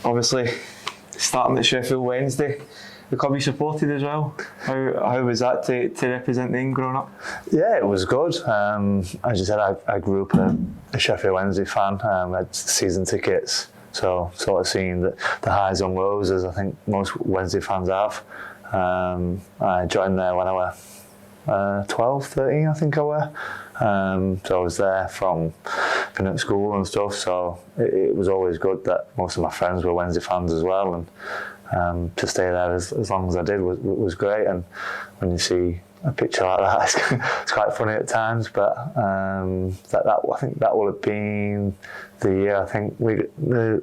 obviously starting at Sheffield Wednesday, the club you supported as well. How was that to represent them growing up? Yeah, it was good. As you said, I grew up a Sheffield Wednesday fan. I had season tickets, so sort of seeing the highs and lows as I think most Wednesday fans have. I joined there when I was 12, 13, I think I were. So I was there from being at school and stuff, so it was always good that most of my friends were Wednesday fans as well, and to stay there as long as I did was great. And when you see a picture like that, it's quite funny at times, but I think that would have been the year, I think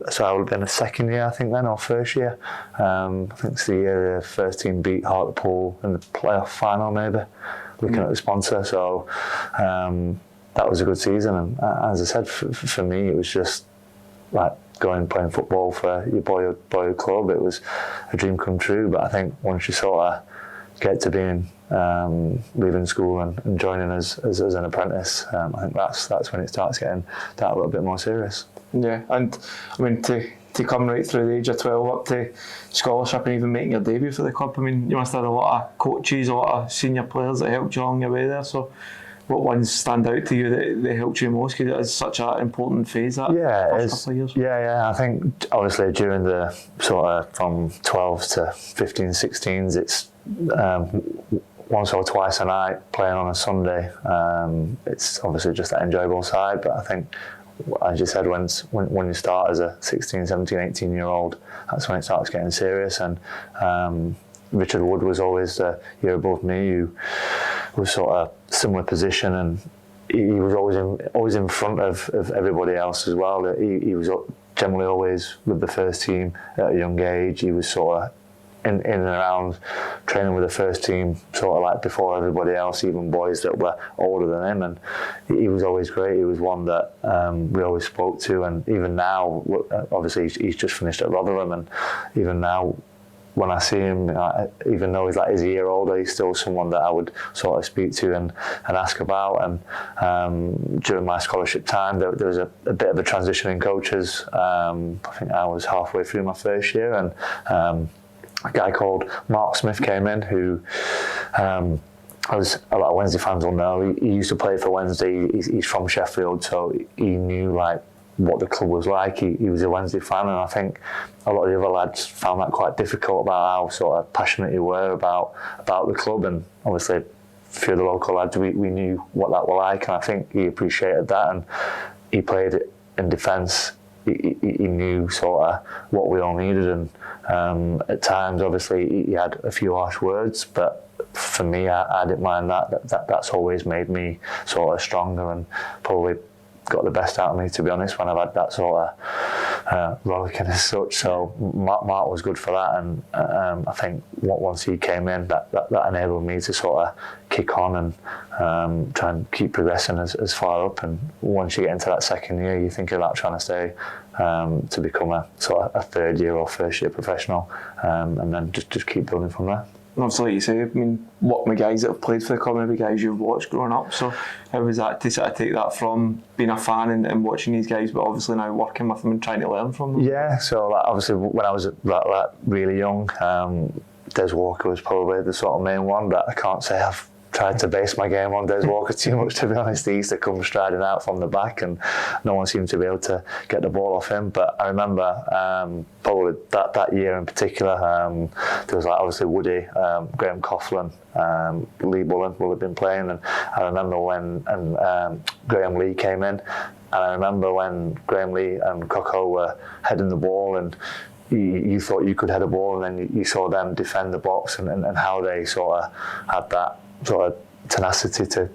so I would have been the second year, I think then, or first year. I think it's the year the first team beat Hartlepool in the playoff final maybe, looking at the sponsor. So that was a good season, and as I said, for me it was just like going playing football for your boyhood club. It was a dream come true, but I think once you sort of get to being leaving school and joining as an apprentice, I think that's when it starts getting that a little bit more serious. Yeah, and I mean to come right through the age of 12 up to scholarship and even making your debut for the club, I mean you must have had a lot of coaches, a lot of senior players that helped you along your way there. So what ones stand out to you that helped you most, because it is such an important phase that first couple of years? Yeah, I think obviously during the sort of from 12 to 15, 16s, it's once or twice a night playing on a Sunday. It's obviously just that enjoyable side, but I think, as you said, when you start as a 16, 17, 18-year-old, that's when it starts getting serious. And Richard Wood was always a year above me, who was sort of similar position, and he was always in front of everybody else as well. He was generally always with the first team at a young age. He was sort of in and around training with the first team sort of like before everybody else, even boys that were older than him, and he was always great. He was one that we always spoke to, and even now, obviously he's just finished at Rotherham, and even now when I see him, even though he's a year older, he's still someone that I would sort of speak to and ask about. And during my scholarship time, there was a bit of a transition in coaches. I think I was halfway through my first year, and a guy called Mark Smith came in, who as a lot of Wednesday fans will know, he used to play for Wednesday. He's from Sheffield, so he knew what the club was like. He was a Wednesday fan, and I think a lot of the other lads found that quite difficult about how sort of passionate you were about the club. And obviously, a few of the local lads, we knew what that were like, and I think he appreciated that, and he played in defence. He knew sort of what we all needed, and at times, obviously, he had a few harsh words, but for me, I didn't mind that. That's always made me sort of stronger, and probably got the best out of me, to be honest, when I've had that sort of rollicking as such. So Mark was good for that, and I think once he came in, that enabled me to sort of kick on and try and keep progressing as far up. And once you get into that second year, you think about trying to stay to become a sort of a third year or first year professional, and then just keep building from there. And obviously, like you say, I mean, what my guys that have played for the club, maybe guys you've watched growing up. So how was that to sort of take that from being a fan and watching these guys, but obviously now working with them and trying to learn from them? Yeah, so obviously when I was really young, Des Walker was probably the sort of main one, but I can't say I've tried to base my game on Des Walker too much, to be honest. He used to come striding out from the back, and no one seemed to be able to get the ball off him. But I remember probably that year in particular, there was obviously Woody, Graham Coughlin, Lee Bullen will have been playing, and I remember when Graham Lee came in, and I remember when Graham Lee and Coco were heading the ball, and you thought you could head a ball, and then you saw them defend the box, and how they sort of had that sort of tenacity to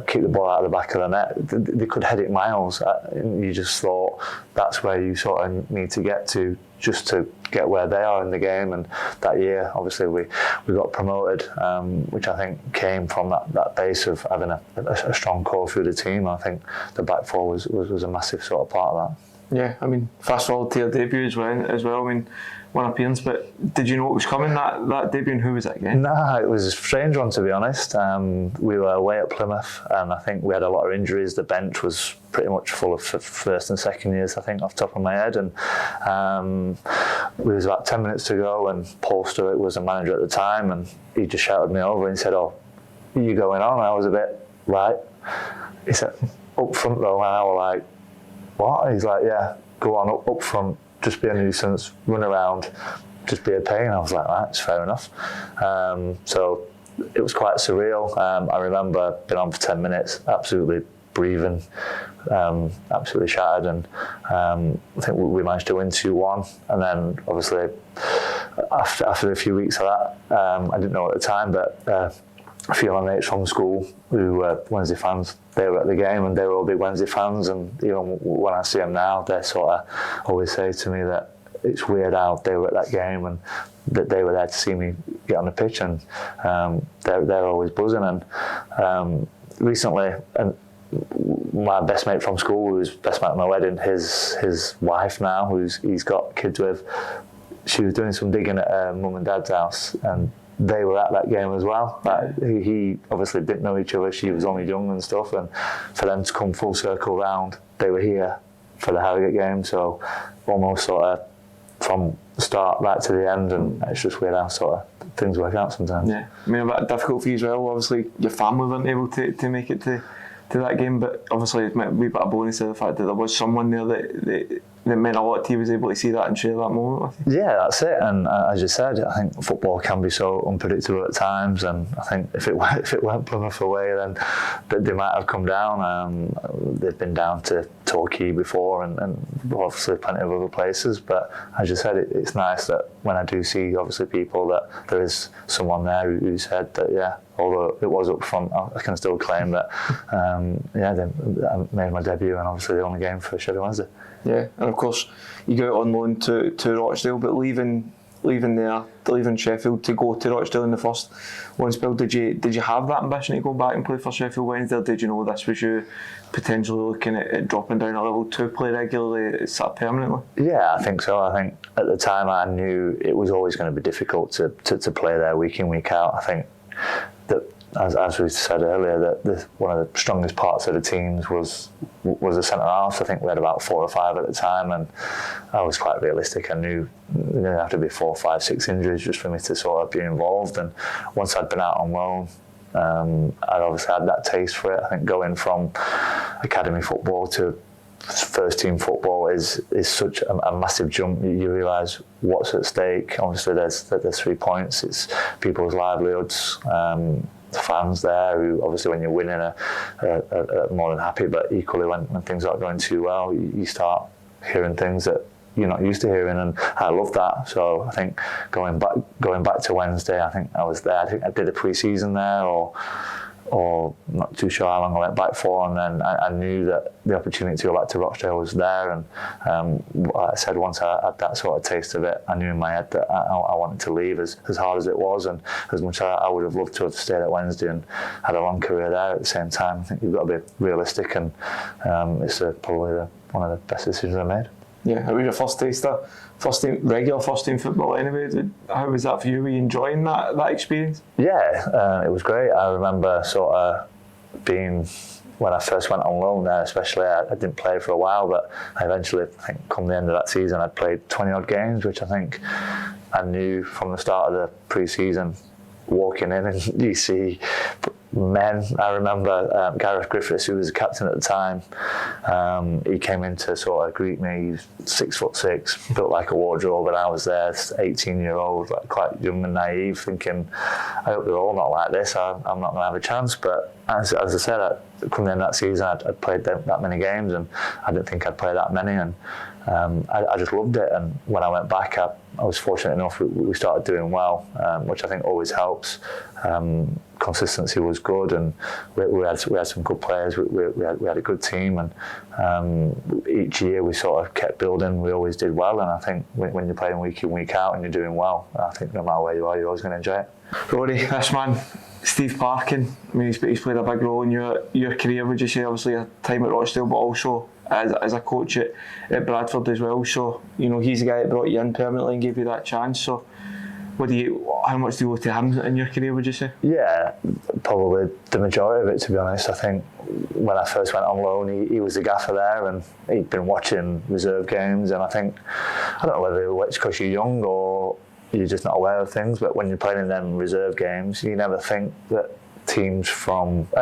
keep the ball out of the back of the net. They could head it miles, and you just thought that's where you sort of need to get to just to get where they are in the game. And that year, obviously, we got promoted, which I think came from that base of having a strong core through the team. I think the back four was a massive sort of part of that. Yeah, I mean, fast forward to your debut as well. I mean, one appearance, but did you know what was coming that debut, and who was it again? Nah, it was a strange one, to be honest. We were away at Plymouth, and I think we had a lot of injuries. The bench was pretty much full of first and second years, I think, off the top of my head. And it was about 10 minutes to go, and Paul Stewart was the manager at the time, and he just shouted me over and said, "Oh, are you going on?" And I was a bit, right. He said, "Up front though," and I was like, "What?" He's like, "Yeah, go on up front, just be a nuisance, run around, just be a pain." I was like, "That's fair enough." So it was quite surreal. I remember being on for 10 minutes, absolutely breathing, absolutely shattered, and I think we managed to win 2-1. And then obviously after a few weeks of that, I didn't know at the time, but a few of my mates from school who were Wednesday fans, they were at the game, and they were all big Wednesday fans. And even when I see them now, they sort of always say to me that it's weird how they were at that game and that they were there to see me get on the pitch, and they're always buzzing. And recently, and my best mate from school, who was best man at my wedding, his wife now, he's got kids with, she was doing some digging at her mum and dad's house, and they were at that game as well. He obviously didn't know each other, she was only young and stuff, and for them to come full circle round, they were here for the Harrogate game, so almost sort of from the start right to the end, and it's just weird how sort of things work out sometimes. Yeah, I mean, a bit difficult for you as well. Obviously, your family weren't able to make it to that game, but obviously it's a wee bit of bonus to the fact that there was someone there that meant a lot to you, was able to see that and share that moment with you. Yeah, that's it. And as you said, I think football can be so unpredictable at times, and I think if it went Plymouth away, then they might have come down. They've been down to Torquay before, and obviously plenty of other places, but as you said, it's nice that when I do see obviously people, that there is someone there who said that, yeah, although it was up front, I can still claim that I made my debut, and obviously the only game for Sheffield Wednesday. Yeah, and of course you go out on loan to Rochdale, but leaving Sheffield to go to Rochdale in the first one spell, did you have that ambition to go back and play for Sheffield Wednesday, or did you know this was you potentially looking at dropping down a level to play regularly, sort of permanently? Yeah, I think so. I think at the time I knew it was always going to be difficult to play there week in, week out. I think that, as we said earlier, that one of the strongest parts of the teams was the centre halves. I think we had about 4 or 5 at the time, and I was quite realistic. I knew there'd have to be 4, 5, 6 injuries just for me to sort of be involved. And once I'd been out on loan, I'd obviously had that taste for it. I think going from academy football to first team football is such a massive jump. You realise what's at stake. Obviously there's 3 points. It's people's livelihoods. Fans there who obviously when you're winning are more than happy, but equally when things aren't going too well, you start hearing things that you're not used to hearing, and I love that. So I think going back to Wednesday, I think I was there. I think I did a pre-season there, or not too sure how long I went back for, and then I knew that the opportunity to go back to Rochdale was there, and like I said, once I had that sort of taste of it, I knew in my head that I wanted to leave, as hard as it was, and as much as I would have loved to have stayed at Wednesday and had a long career there. At the same time, I think you've got to be realistic, and it's probably one of the best decisions I made. Yeah, it was your first taster, regular first team football anyway. How was that for you? Were you enjoying that experience? Yeah, it was great. I remember sort of being, when I first went on loan there especially, I didn't play for a while, but I eventually, I think come the end of that season, I'd played 20 odd games, which I think I knew from the start of the pre-season, walking in and you see men. I remember Gareth Griffiths, who was the captain at the time, he came in to sort of greet me. He was 6'6", built like a wardrobe, and I was there, 18-year-old, like quite young and naive, thinking, I hope they're all not like this, I'm not going to have a chance. But as I said, come the end of that season, I'd played that many games, and I didn't think I'd play that many, and I just loved it. And when I went back, I was fortunate enough we started doing well, which I think always helps. Consistency was good, and we had some good players. We had a good team, and each year we sort of kept building. We always did well, and I think when you're playing week in, week out, and you're doing well, I think no matter where you are, you're always going to enjoy it. Rory, this man, Steve Parkin, I mean, he's played a big role in your career, would you say? Obviously a time at Rochdale, but also as a coach at Bradford as well. So, you know, he's the guy that brought you in permanently and gave you that chance. So How much do you owe to him in your career, would you say? Yeah, probably the majority of it, to be honest. I think when I first went on loan, he was the gaffer there, and he'd been watching reserve games, and I don't know whether it's because you're young or you're just not aware of things, but when you're playing in them reserve games, you never think that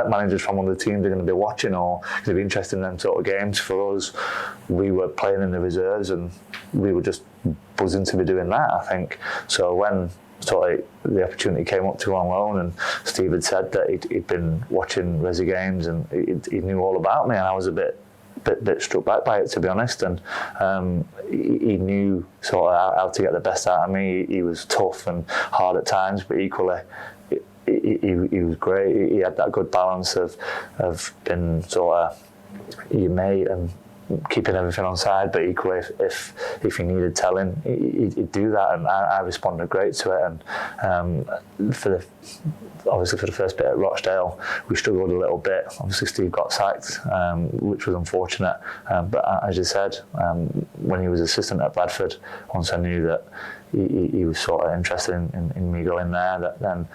managers from other teams are going to be watching or going to be interested in them sort of games. For us, we were playing in the reserves and we were just buzzing to be doing that, I think. So when sort of the opportunity came up to go on loan, and Steve had said that he'd been watching resi games and he knew all about me, and I was a bit struck back by it, to be honest. And he knew sort of how to get the best out of me. He was tough and hard at times, but equally he was great. He had that good balance of being sort of your mate and keeping everything on side, but equally if he needed telling, he'd do that, and I responded great to it. And obviously for the first bit at Rochdale, we struggled a little bit. Obviously Steve got sacked, which was unfortunate. But as you said, when he was assistant at Bradford, once I knew that he was sort of interested in me going there, then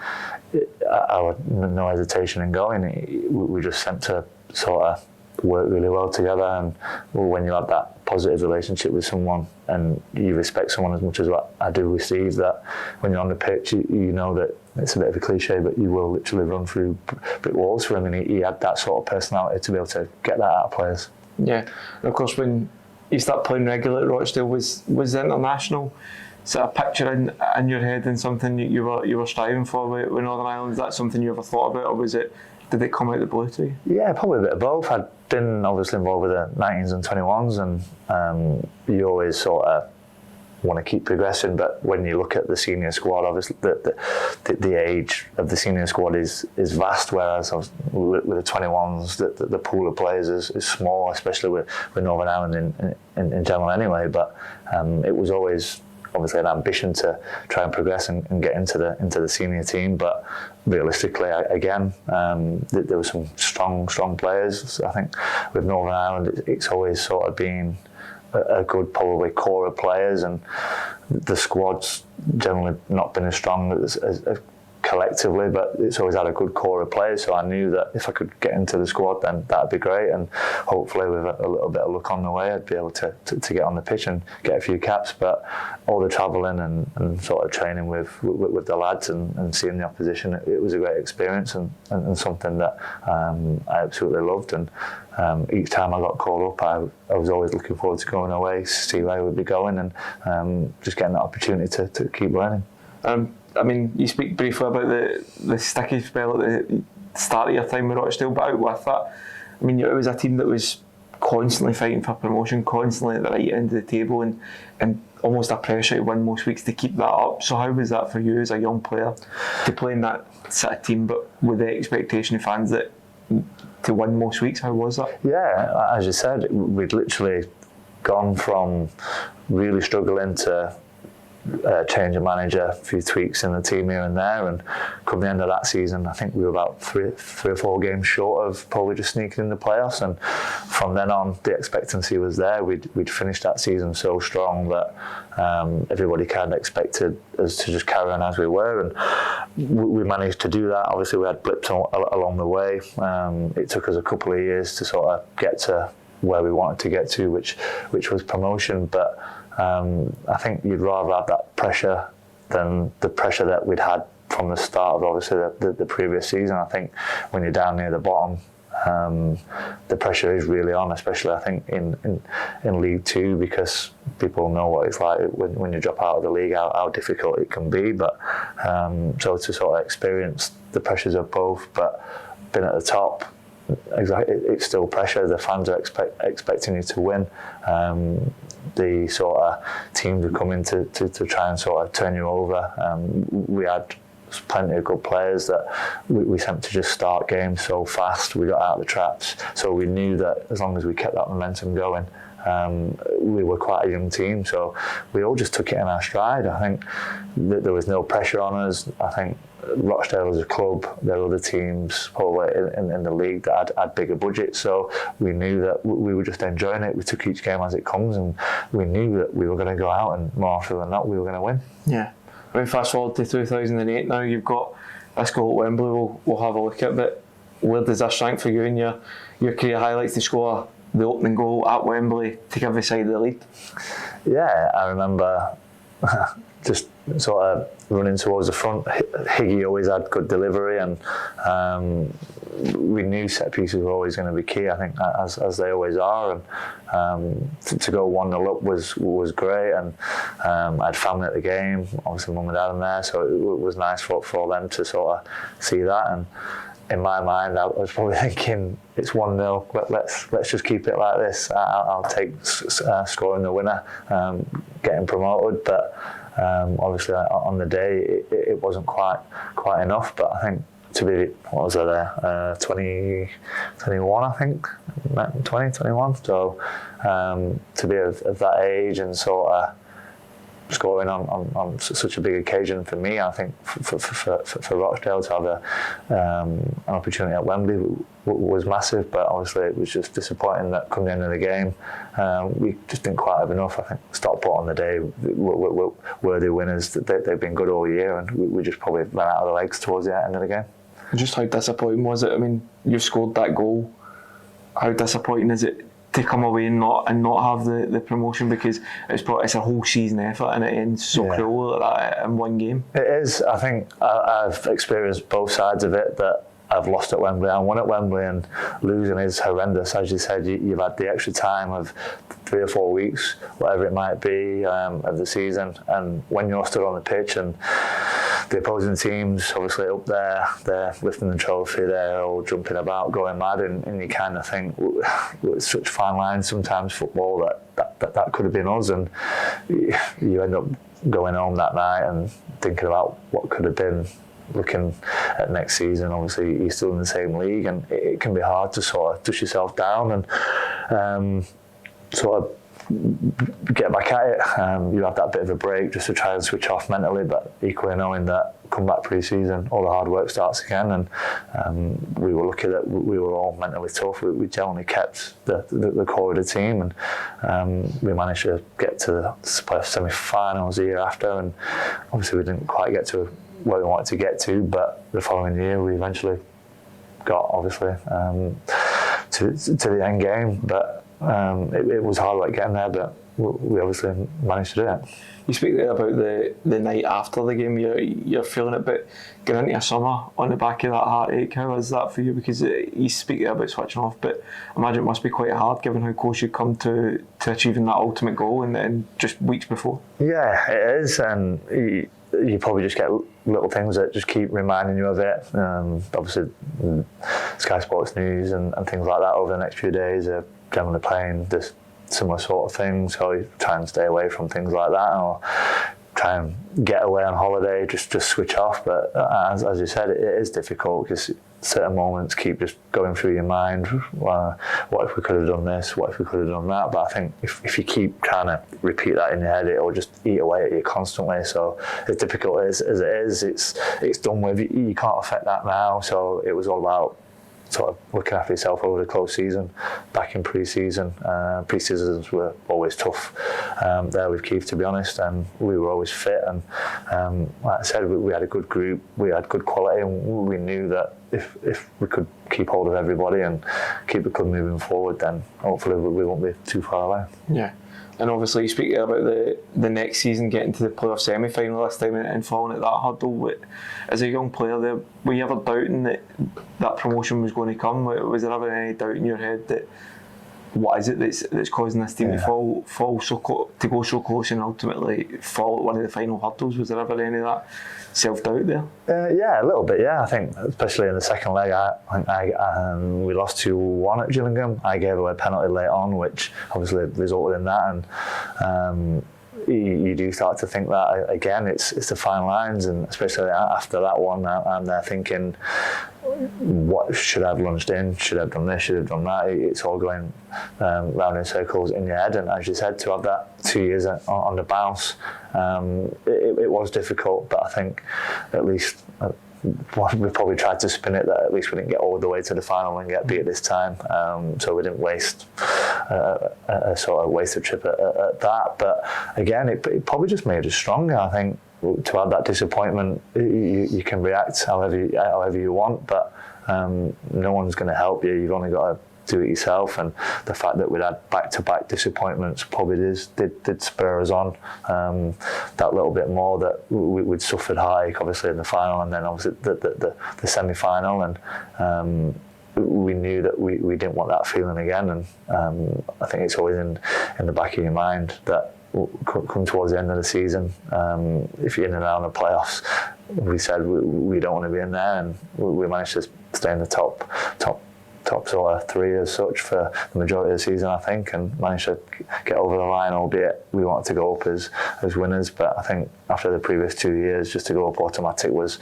I had no hesitation in going. We just sent to sort of work really well together, and when you have that positive relationship with someone and you respect someone as much as what I do with Steve, that when you're on the pitch, you know that it's a bit of a cliche, but you will literally run through brick walls for him, and he had that sort of personality to be able to get that out of players. Yeah, and of course when you start playing regular at Rochdale, was the international sort of picture in your head and something you were striving for with Northern Ireland? Is that something you ever thought about, or did it come out of the blue to you? Yeah, probably a bit of both. I'd been obviously involved with the 19s and 21s, and you always sort of want to keep progressing. But when you look at the senior squad, obviously the age of the senior squad is vast, whereas with the 21s, the pool of players is small, especially with Northern Ireland in general anyway. But it was always obviously an ambition to try and progress and get into the senior team, but realistically, again, there were some strong players. I think with Northern Ireland, it's always sort of been a good probably core of players, and the squad's generally not been as strong as collectively, but it's always had a good core of players. So I knew that if I could get into the squad, then that'd be great, and hopefully with a little bit of luck on the way, I'd be able to get on the pitch and get a few caps. But all the travelling and sort of training with the lads and seeing the opposition, it was a great experience and something that I absolutely loved. And each time I got called up, I was always looking forward to going away, see where I would be going, and just getting that opportunity to keep learning. I mean, you speak briefly about the sticky spell at the start of your time with Rochdale, but out with that, I mean, it was a team that was constantly fighting for promotion, constantly at the right end of the table, and almost a pressure to win most weeks to keep that up. So how was that for you as a young player to play in that sort of team, but with the expectation of fans that to win most weeks? How was that? Yeah, as you said, we'd literally gone from really struggling to change of manager, a few tweaks in the team here and there, and come the end of that season, I think we were about three or four games short of probably just sneaking in the playoffs. And from then on, the expectancy was there. We'd finished that season so strong that everybody kind of expected us to just carry on as we were, and we managed to do that. Obviously, we had blips along the way. It took us a couple of years to sort of get to where we wanted to get to, which was promotion. But I think you'd rather have that pressure than the pressure that we'd had from the start of obviously the previous season. I think when you're down near the bottom, the pressure is really on, especially I think in League Two, because people know what it's like when you drop out of the league, how difficult it can be. But so to sort of experience the pressures of both, but being at the top, exactly, it's still pressure. The fans are expecting you to win. The sort of teams who come in to try and sort of turn you over. We had plenty of good players that we sent to just start games so fast. We got out of the traps, so we knew that as long as we kept that momentum going, we were quite a young team, so we all just took it in our stride. I think that there was no pressure on us. I think Rochdale as a club, there were other teams probably in the league that had bigger budgets, so we knew that we were just enjoying it. We took each game as it comes, and we knew that we were going to go out, and more often than not, we were going to win. Yeah. I mean, fast forward to 2008 now, you've got this goal at Wembley we'll have a look at, but where does this rank for you in your career highlights to score the opening goal at Wembley to give the side the lead? Yeah, I remember just sort of running towards the front. Higgy always had good delivery, and we knew set pieces were always going to be key, I think, as they always are. And to go 1-0 up was great, and I had family at the game, obviously mum and dad in there, so it was nice for them to sort of see that. And in my mind, I was probably thinking, it's 1-0. Let's just keep it like this. I'll take scoring the winner, getting promoted. But obviously, on the day, it wasn't quite enough. But I think to be, what was I there? 21, I think, 21. So to be of that age and sort of scoring on such a big occasion for me, I think for Rochdale to have an opportunity at Wembley was massive. But obviously it was just disappointing that come the end of the game, we just didn't quite have enough. I think Stockport on the day were worthy winners. They've been good all year, and we just probably ran out of the legs towards the end of the game. Just how disappointing was it? I mean, you scored that goal. How disappointing is it to come away and not have the promotion, because it's a whole season effort and it ends so cruel like that in one game? It is. I think I've experienced both sides of it, that I've lost at Wembley and won at Wembley, and losing is horrendous. As you said, you've had the extra time of 3 or 4 weeks, whatever it might be, of the season, and when you're stood on the pitch and the opposing teams obviously up there, they're lifting the trophy, they're all jumping about, going mad, and you kind of think, it's such fine lines sometimes, football, that could have been us, and you end up going home that night and thinking about what could have been, looking at next season. Obviously you're still in the same league, and it can be hard to sort of dust yourself down and sort of get back at it. You have that bit of a break just to try and switch off mentally, but equally knowing that come back pre-season, all the hard work starts again. And we were lucky that we were all mentally tough. We generally kept the core of the team, and we managed to get to the semi-finals the year after, and obviously we didn't quite get to where we wanted to get to, but the following year we eventually got, obviously, to the end game. But it was hard work getting there, but we obviously managed to do it. You speak there about the night after the game, you're feeling it, but going into a summer on the back of that heartache, how is that for you? Because you speak there about switching off, but I imagine it must be quite hard given how close you've come to achieving that ultimate goal and then just weeks before. Yeah, it is, and you probably just get little things that just keep reminding you of it. Obviously, Sky Sports News and things like that over the next few days are generally playing this similar sort of thing, so you try and stay away from things like that, or try and get away on holiday, just switch off. But as you said, it is difficult because certain moments keep just going through your mind. What if we could have done this? What if we could have done that? But I think if you keep trying to repeat that in your head, it will just eat away at you constantly. So as difficult as it is, it's done with. You can't affect that now. So it was all about sort of looking after yourself over the close season. Back in pre-season, pre-seasons were always tough there with Keith, to be honest, and we were always fit, and like I said, we had a good group, we had good quality, and we knew that if we could keep hold of everybody and keep the club moving forward, then hopefully we won't be too far away. Yeah. And obviously you speak about the next season, getting to the playoff semi-final this time and falling at that hurdle. As a young player there, were you ever doubting that promotion was going to come? Was there ever any doubt in your head that what is it that's causing this team to fall to go so close and ultimately fall at one of the final hurdles? Was there ever any of that self-doubt there? Yeah, a little bit, yeah. I think especially in the second leg, we lost 2-1 at Gillingham. I gave away a penalty late on, which obviously resulted in that, and you do start to think that again, it's the fine lines, and especially after that one, I'm there thinking, what should I have lunged in? Should I have done this? Should I have done that? It's all going round in circles in your head, and as you said, to have that 2 years on the bounce, it was difficult, but I think at least we probably tried to spin it that at least we didn't get all the way to the final and get beat this time, so we didn't waste a sort of wasted trip at that. But again, it probably just made us stronger. I think to have that disappointment, you can react however you want, but no one's going to help you. You've only got to do it yourself, and the fact that we'd had back-to-back disappointments probably did spur us on that little bit more, that we'd suffered heartache obviously in the final, and then obviously the semi-final, and we knew that we didn't want that feeling again, and I think it's always in the back of your mind that come towards the end of the season, if you're in and out of the playoffs, we said we don't want to be in there, and we managed to stay in the top sort of three as such for the majority of the season, I think, and managed to get over the line, albeit we wanted to go up as winners. But I think after the previous 2 years, just to go up automatic was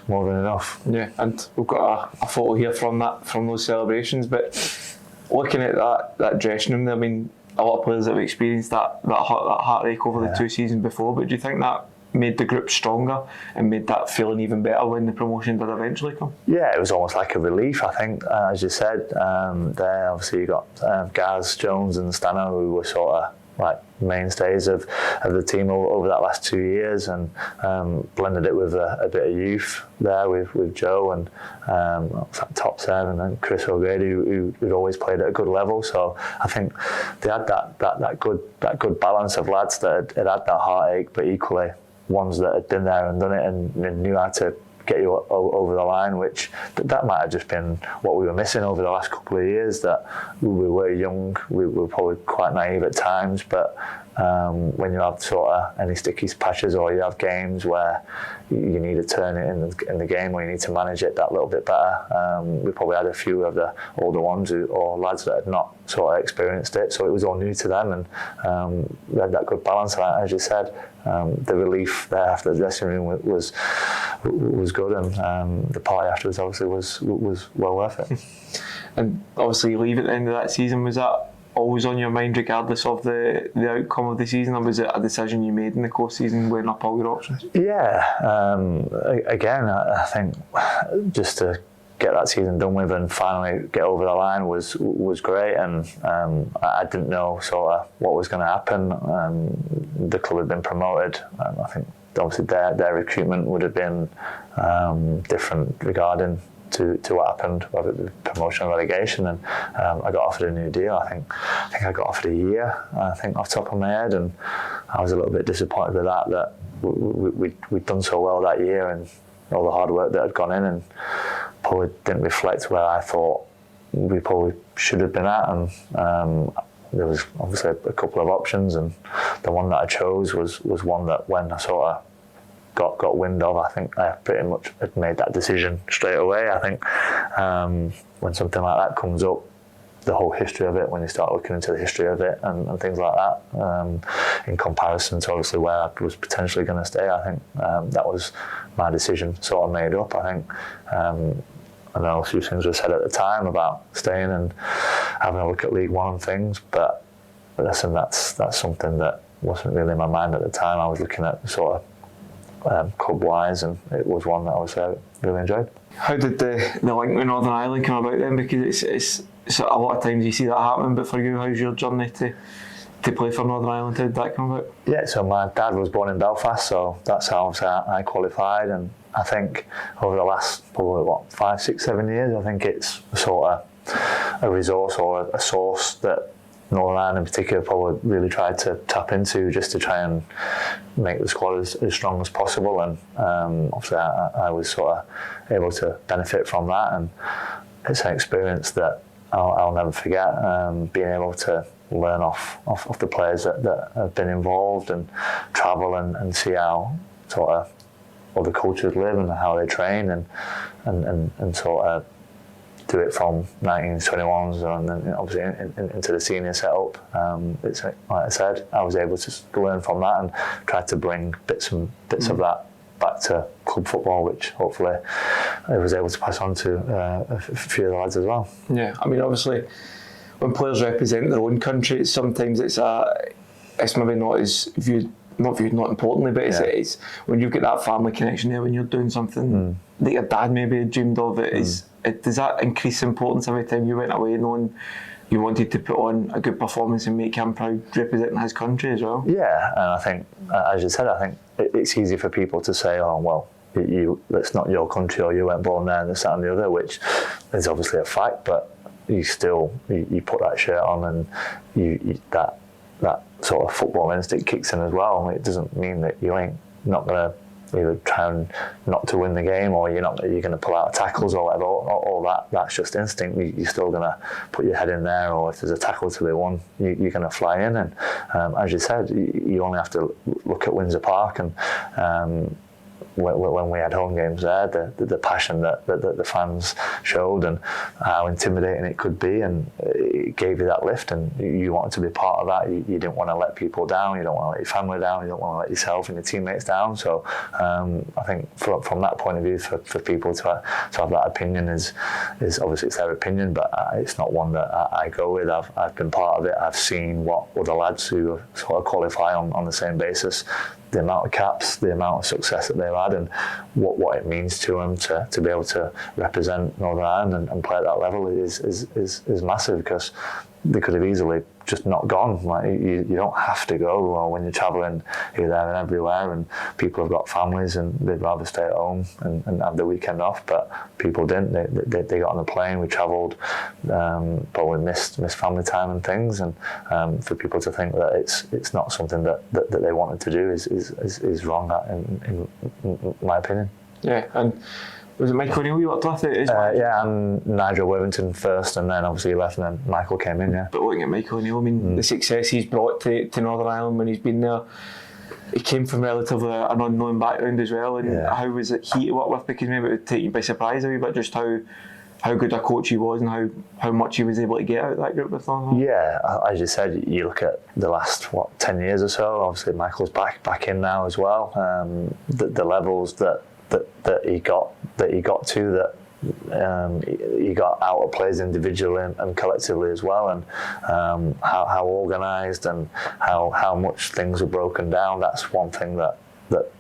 more than enough. Yeah, and we've got a photo here from those celebrations. But looking at that dressing room there, I mean, a lot of players have experienced that heartache over the 2 seasons before, but do you think that made the group stronger and made that feeling even better when the promotion did eventually come? Yeah, it was almost like a relief, I think, as you said. There, obviously, you got Gaz, Jones and Stanner, who were sort of like mainstays of the team over that last 2 years, and blended it with a bit of youth there with Joe and top seven, and Chris O'Grady, who'd always played at a good level. So I think they had that good balance of lads that had that heartache, but equally ones that had been there and done it and knew how to get you over the line, which that might have just been what we were missing over the last couple of years, that we were young, we were probably quite naive at times, but when you have sort of any sticky patches, or you have games where you need to turn it in the game, where you need to manage it that little bit better, we probably had a few of the older ones or lads that had not sort of experienced it, so it was all new to them, and we had that good balance. And as you said, the relief there after the dressing room was good, and the party afterwards obviously was well worth it. And obviously you leave at the end of that season. Was that always on your mind regardless of the outcome of the season, or was it a decision you made in the course season, weighing up all your options? Yeah, again, I think just to get that season done with and finally get over the line was great, and I didn't know sort of what was going to happen. The club had been promoted, and I think obviously their recruitment would have been different regarding to what happened, whether it was promotion or relegation, and I got offered a new deal. I think I got offered a year, I think, off the top of my head, and I was a little bit disappointed with that we'd done so well that year, and all the hard work that had gone in, and probably didn't reflect where I thought we probably should have been at, and there was obviously a couple of options, and the one that I chose was one that when I sort of got wind of, I think I pretty much had made that decision straight away. I think when something like that comes up, the whole history of it, when you start looking into the history of it and things like that, in comparison to obviously where I was potentially going to stay, I think that was my decision sort of made up. I think I know a few things were said at the time about staying and having a look at League One and things, but listen, that's something that wasn't really in my mind at the time. I was looking at sort of club-wise, and it was one that I was really enjoyed. How did the link with Northern Ireland come about then? Because it's a lot of times you see that happening, but for you, how's your journey to play for Northern Ireland? How did that come about? Yeah, so my dad was born in Belfast, so that's how I qualified, and I think over the last probably 5, 6, 7 years, I think it's sort of a resource or a source that Northern Ireland in particular probably really tried to tap into, just to try and make the squad as strong as possible, and obviously I was sort of able to benefit from that, and it's an experience that I'll never forget, being able to learn off the players that have been involved, and travel and see how sort of other cultures live and how they train, and sort of do it from 1921s and then obviously into the senior setup. It's like I said, I was able to learn from that and try to bring bits of that back to club football, which hopefully I was able to pass on to a few of the lads as well. Yeah, I mean, obviously when players represent their own country, sometimes it's maybe not as viewed not importantly, but it's when you've got that family connection there, when you're doing something that your dad maybe had dreamed of, does that increase importance every time you went away, knowing you wanted to put on a good performance and make him proud representing his country as well. Yeah, and I think, as you said, I think it's easy for people to say, oh, well, that's not your country, or you weren't born there, and this, that and the other, which is obviously a fact, but you still, you put that shirt on, and you that sort of football instinct kicks in as well. I mean, it doesn't mean that you ain't not going to either try and not to win the game, or you're going to pull out tackles or whatever. All that's just instinct. You're still going to put your head in there, or if there's a tackle to be won, you're going to fly in. And as you said, you only have to look at Windsor Park, and when we had home games there, the passion that the fans showed, and how intimidating it could be, and it gave you that lift, and you wanted to be part of that. You didn't want to let people down, you don't want to let your family down, you don't want to let yourself and your teammates down. So I think from that point of view, for people to have that opinion is obviously, it's their opinion, but it's not one that I go with. I've been part of it. I've seen what other lads who sort of qualify on the same basis, the amount of caps, the amount of success that they've had, and what it means to them to be able to represent Northern Ireland and play at that level is massive, because they could have easily just not gone. Like, you don't have to go. When you're travelling here, there and everywhere, and people have got families and they'd rather stay at home and have the weekend off, but people didn't. They got on the plane, we travelled, probably missed family time and things, and for people to think that it's not something that they wanted to do is wrong, in my opinion. Yeah, and was it Michael O'Neill you worked with? Yeah, and Nigel Worthington first, and then obviously he left, and then Michael came in, yeah. But looking at Michael O'Neill, I mean, the success he's brought to Northern Ireland when he's been there, he came from relatively an unknown background as well, and how was it he to work with? Because maybe it would take you by surprise a wee bit, just how good a coach he was, and how much he was able to get out of that group with Northern Ireland. Yeah, as you said, you look at the last 10 years or so. Obviously, Michael's back in now as well. The levels that he got to, he got out of players individually and collectively as well, and how organised and how much things were broken down. That's one thing that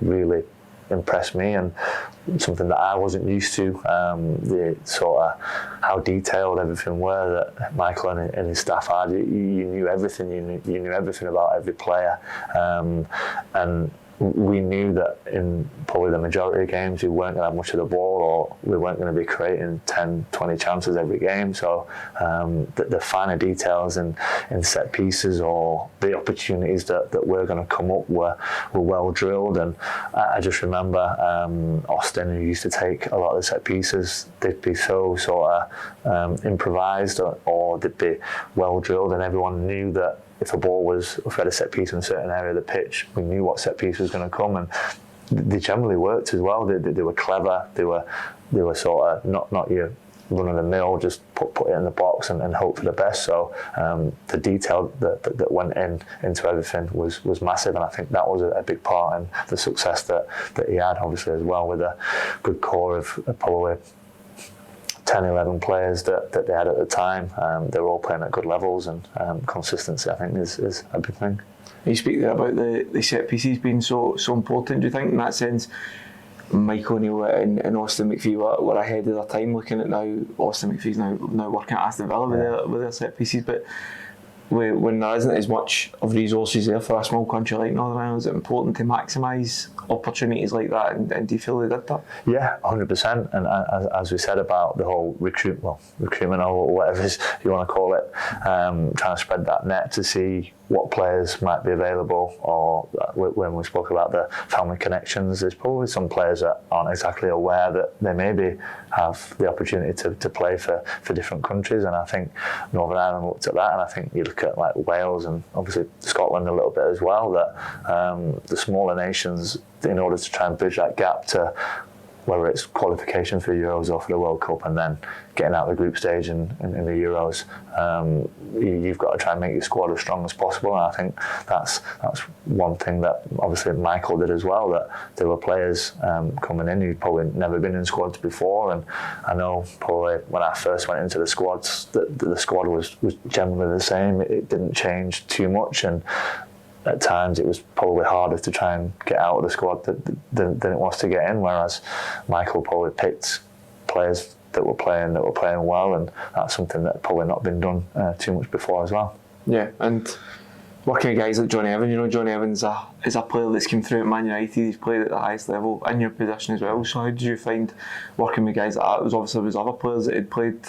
really impressed me, and something that I wasn't used to. The sort of how detailed everything were that Michael and his staff had. You knew everything. You knew everything about every player, and we knew that in probably the majority of games we weren't going to have much of the ball, or we weren't going to be creating 10, 20 chances every game. So the finer details in set pieces, or the opportunities that were going to come up were well drilled. And I just remember Austin, who used to take a lot of the set pieces, they'd be so sort of improvised, or they'd be well drilled, and everyone knew that if we had a set piece in a certain area of the pitch, we knew what set piece was going to come, and they generally worked as well. They were clever. They were sort of not your run of the mill, just put it in the box and hope for the best. So the detail that went into everything was massive, and I think that was a big part in the success that he had, obviously, as well, with a good core of probably 10, 11 players that they had at the time. They were all playing at good levels, and consistency, I think, is a big thing. You speak there about the set pieces being so important. Do you think, in that sense, Michael O'Neill and Austin McPhee were ahead of their time, looking at now Austin McPhee's now working at Aston Villa with their set pieces, but when there isn't as much of resources there for a small country like Northern Ireland, is it important to maximise opportunities like that, and do you feel they did that? Yeah, 100%. And as we said about the whole recruitment or whatever you want to call it, trying to spread that net to see what players might be available, or when we spoke about the family connections, there's probably some players that aren't exactly aware that they maybe have the opportunity to play for different countries, and I think Northern Ireland looked at that, and I think you look at like Wales and obviously Scotland a little bit as well, that the smaller nations, in order to try and bridge that gap to whether it's qualification for the Euros or for the World Cup, and then getting out of the group stage in the Euros, you've got to try and make your squad as strong as possible. And I think that's one thing that obviously Michael did as well, that there were players coming in who'd probably never been in squads before. And I know probably when I first went into the squads, the squad was generally the same. It didn't change too much, and at times it was probably harder to try and get out of the squad than it was to get in, whereas Michael probably picked players that were playing well, and that's something that probably not been done too much before as well. Yeah, and working with guys like Johnny Evans, you know, Johnny Evans is a player that's come through at Man United. He's played at the highest level in your position as well. So how did you find working with guys like that? It was obviously other players that had played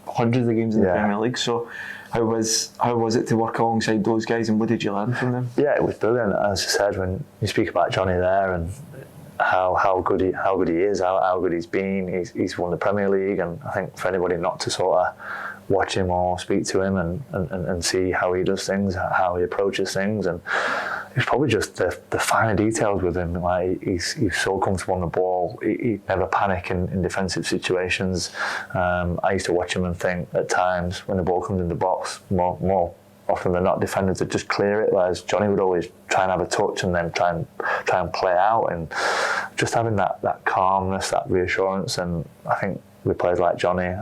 hundreds of games in the Premier League. So how was it to work alongside those guys, and what did you learn from them? Yeah, it was brilliant. As I said, when you speak about Johnny there and how good he is, how good he's been. He's won the Premier League, and I think for anybody not to sort of watch him or speak to him and see how he does things, how he approaches things, and it's probably just the finer details with him. Like he's so comfortable on the ball. He never panic in defensive situations. I used to watch him and think at times when the ball comes in the box, more often than not, defenders would just clear it, whereas Johnny would always try and have a touch and then try and play out, and just having that calmness, that reassurance. And I think we played like Johnny,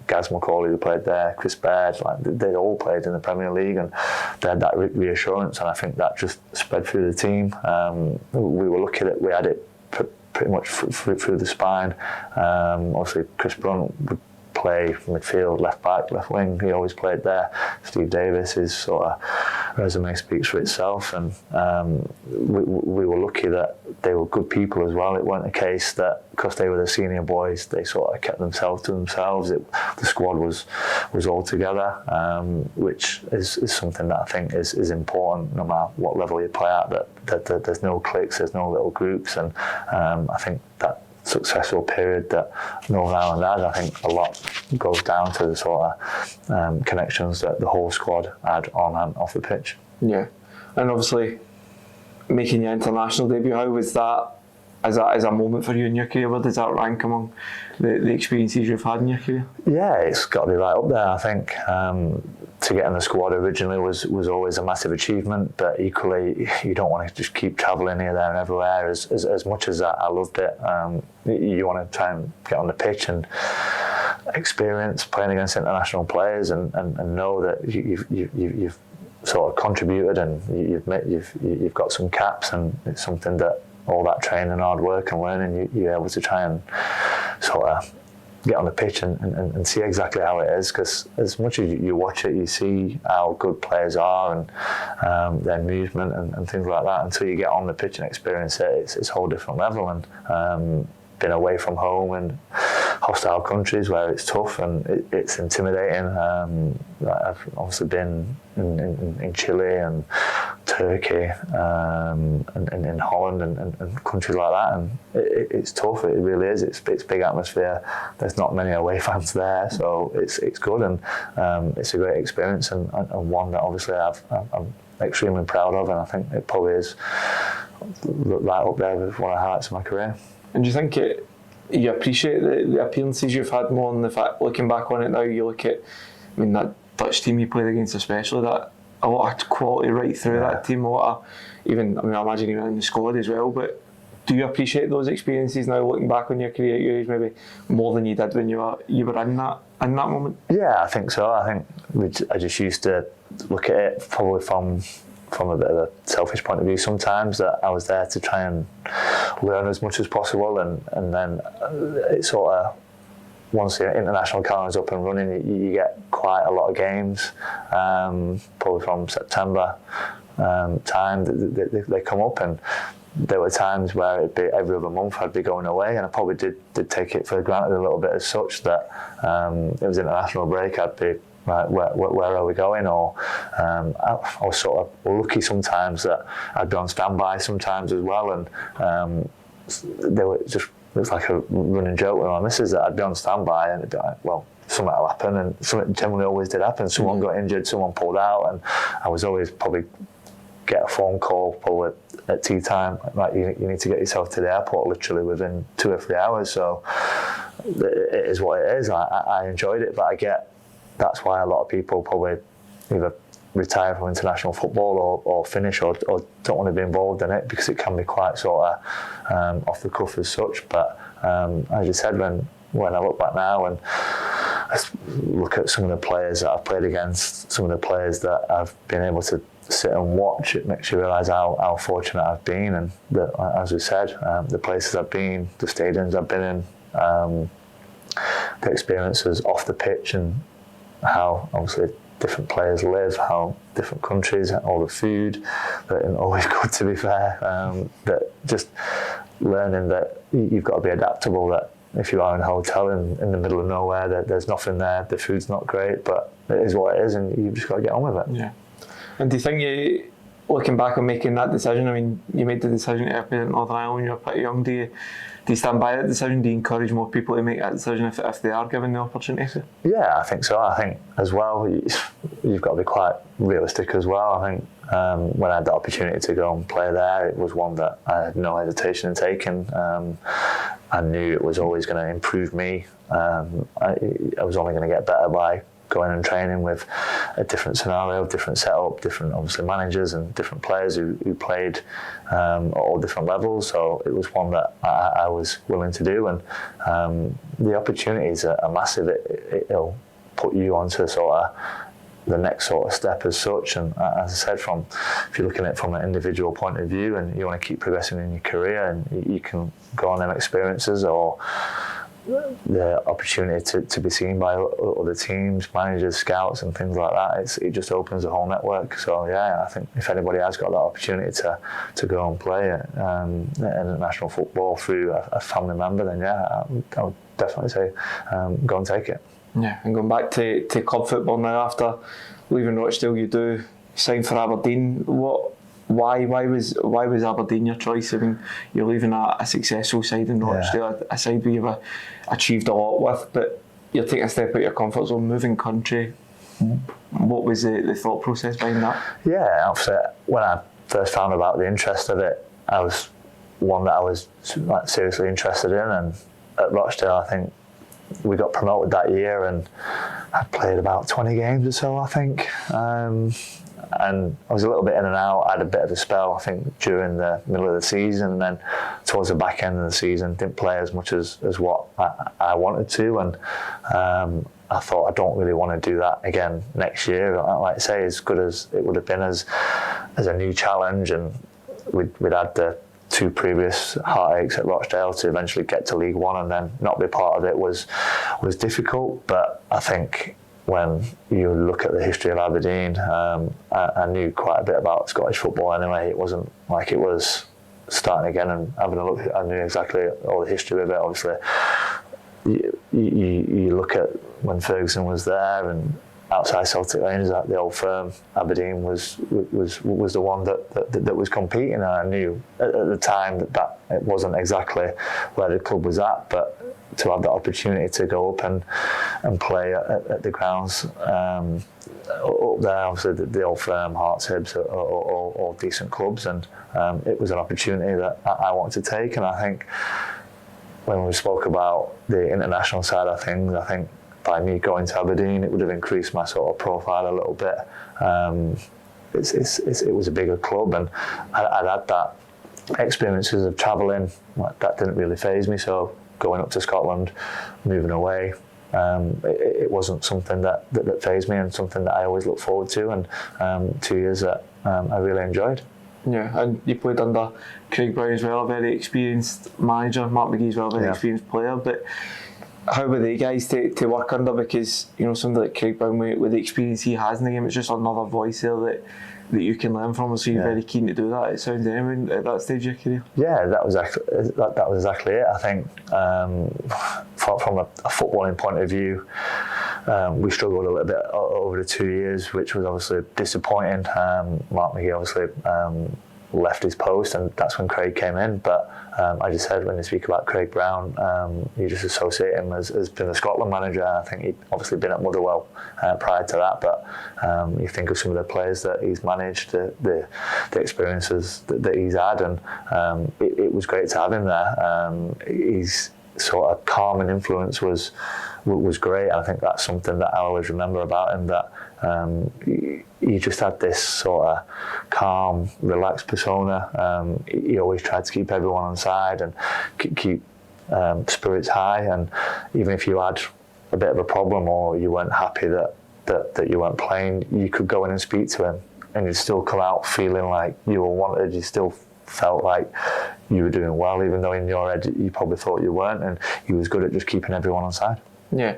Gaz McCauley who played there, Chris Baird, like they all played in the Premier League, and they had that reassurance, and I think that just spread through the team. We were lucky that we had it pretty much through the spine. Obviously Chris Brunt would play midfield, left back, left wing. He always played there. Steve Davis, his sort of resume speaks for itself, and we were lucky that they were good people as well. It wasn't a case that because they were the senior boys, they sort of kept themselves to themselves. The squad was all together, which is something that I think is important no matter what level you play at. That there's no cliques, there's no little groups, and I think that successful period that Northern Ireland had, I think a lot goes down to the sort of connections that the whole squad had on and off the pitch. Yeah, and obviously making your international debut, how was that as a moment for you in your career? Where does that rank among the experiences you've had in your career? Yeah, it's got to be right up there. I think to get in the squad originally was always a massive achievement, but equally you don't want to just keep travelling here, there and everywhere. As much as I loved it, you want to try and get on the pitch and experience playing against international players and know that you've sort of contributed and you've got some caps, and it's something that all that training, hard work and learning, you're able to try and sort of get on the pitch and see exactly how it is, because as much as you watch it, you see how good players are and their movement and things like that. Until you get on the pitch and experience it, it's a whole different level. And been away from home and hostile countries where it's tough and it's intimidating. I've obviously been in Chile and Turkey and in Holland and countries like that, and it's tough. It really is. It's big atmosphere. There's not many away fans there, so it's good, and it's a great experience and one that obviously I'm extremely proud of, and I think it probably is right up there with one of the highlights of my career. And do you think you appreciate the appearances you've had more than the fact, looking back on it now, you look at, I mean, that Dutch team you played against especially, that a lot of quality right through that team, a lot of, even, I mean, I imagine even in the squad as well, but do you appreciate those experiences now, looking back on your career at your age, maybe more than you did when you were in that moment? Yeah, I think so. I think I just used to look at it probably from a bit of a selfish point of view sometimes, that I was there to try and learn as much as possible, and then it sort of, once the international calendar is up and running, you get quite a lot of games, probably from September time they come up, and there were times where it'd be every other month I'd be going away, and I probably did take it for granted a little bit as such, that it was international break, I'd be right, where are we going? Or I was sort of lucky sometimes that I'd be on standby sometimes as well, and they were just, it was like a running joke with my missus that I'd be on standby and it'd be like, well, something will happen, and something generally always did happen. Someone got injured, someone pulled out, and I was always probably get a phone call probably at tea time, like you need to get yourself to the airport literally within 2 or 3 hours. So it is what it is. I enjoyed it, but I get that's why a lot of people probably either retire from international football or finish or don't want to be involved in it, because it can be quite sort of off the cuff as such. But as you said, when I look back now and I look at some of the players that I've played against, some of the players that I've been able to sit and watch, it makes you realise how fortunate I've been, and as we said, the places I've been, the stadiums I've been in, the experiences off the pitch and how obviously different players live, how different countries, all the food, that isn't always good to be fair, that just learning that you've got to be adaptable, that if you are in a hotel in the middle of nowhere, that there's nothing there, the food's not great, but it is what it is and you've just got to get on with it. Yeah. And do you think looking back on making that decision, I mean, you made the decision to represent Northern Ireland when you were pretty young, do you stand by that decision? Do you encourage more people to make that decision if they are given the opportunity? Yeah, I think so. I think as well, you've got to be quite realistic as well. I think when I had the opportunity to go and play there, it was one that I had no hesitation in taking. I knew it was always going to improve me. I was only going to get better by going and training with a different scenario, different setup, different obviously managers and different players who played at all different levels. So it was one that I was willing to do, and the opportunities are massive. It'll put you onto sort of the next sort of step as such. And as I said, if you're looking at it from an individual point of view and you want to keep progressing in your career, and you can go on them experiences, or the opportunity to be seen by other teams, managers, scouts and things like that, it just opens a whole network. So yeah, I think if anybody has got that opportunity to go and play international football through a family member, then yeah, I would definitely say go and take it. Yeah, and going back to club football now, after leaving Rochdale, you do sign for Aberdeen. Why was Aberdeen your choice? I mean, you're leaving a successful side in Rochdale, a side where you've achieved a lot with, but you're taking a step out of your comfort zone, moving country. What was the thought process behind that? Yeah, obviously, when I first found about the interest of it, I was one that I was seriously interested in, and at Rochdale, I think we got promoted that year, and I played about 20 games or so, I think. And I was a little bit in and out. I had a bit of a spell, I think, during the middle of the season, and then towards the back end of the season, didn't play as much as what I wanted to, and I thought I don't really want to do that again next year. Like I say, as good as it would have been as a new challenge, and we'd had the 2 previous heartaches at Rochdale to eventually get to League One and then not be part of it was difficult. But I think when you look at the history of Aberdeen, I knew quite a bit about Scottish football anyway. It wasn't like it was starting again and having a look. I knew exactly all the history of it. Obviously, you look at when Ferguson was there, and outside Celtic Rangers at the old firm, Aberdeen was the one that was competing, and I knew at the time that it wasn't exactly where the club was at, but to have the opportunity to go up and play at the grounds up there, obviously the old firm, Hearts, Hibs, are all decent clubs, and it was an opportunity that I wanted to take. And I think when we spoke about the international side of things, I think by me going to Aberdeen, it would have increased my sort of profile a little bit. It was a bigger club, and I'd had that experiences of travelling. That didn't really faze me, so going up to Scotland, moving away, it wasn't something that fazed me, and something that I always look forward to, and 2 years that I really enjoyed. Yeah, and you played under Craig Brown as well, a very experienced manager. Mark McGee as well, a very experienced player. But how were they guys to work under? Because somebody like Craig Brown, with the experience he has in the game, it's just another voice there that you can learn from. So you're very keen to do that, it sounds, anyway, at that stage of your career. Yeah, that was exactly it. I think from a footballing point of view, we struggled a little bit over the 2 years, which was obviously disappointing. Mark McGee obviously left his post, and that's when Craig came in. But I just said, when you speak about Craig Brown, you just associate him as being the Scotland manager. I think he'd obviously been at Motherwell prior to that, but you think of some of the players that he's managed, the experiences that he's had, and it was great to have him there. His sort of calming influence was great. I think that's something that I always remember about him, that he just had this sort of calm, relaxed persona. He always tried to keep everyone on side and keep spirits high, and even if you had a bit of a problem or you weren't happy that you weren't playing, you could go in and speak to him, and you'd still come out feeling like you were wanted. You still felt like you were doing well, even though in your head you probably thought you weren't, and he was good at just keeping everyone on side. Yeah,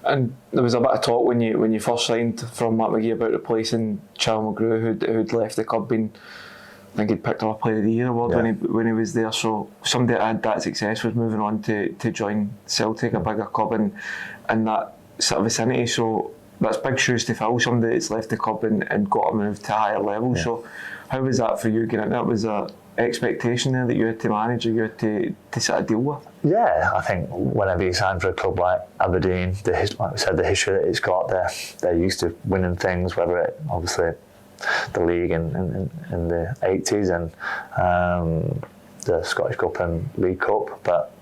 and there was a bit of talk when you first signed from Matt McGee about replacing Charles McGrew, who'd left the club, and I think he'd picked up a Player of the Year award when he was there. So somebody that had that success was moving on to join Celtic, a bigger club, and that sort of vicinity. So that's big shoes to fill. Somebody that's left the club and got to move to a higher level. Yeah. So how was that for you getting into that? Was a expectation there that you had to manage, or you had to sort of deal with? Yeah, I think whenever you sign for a club like Aberdeen, like we said, the history that it's got, they're used to winning things, whether it obviously the league in the 80s and the Scottish Cup and League Cup, but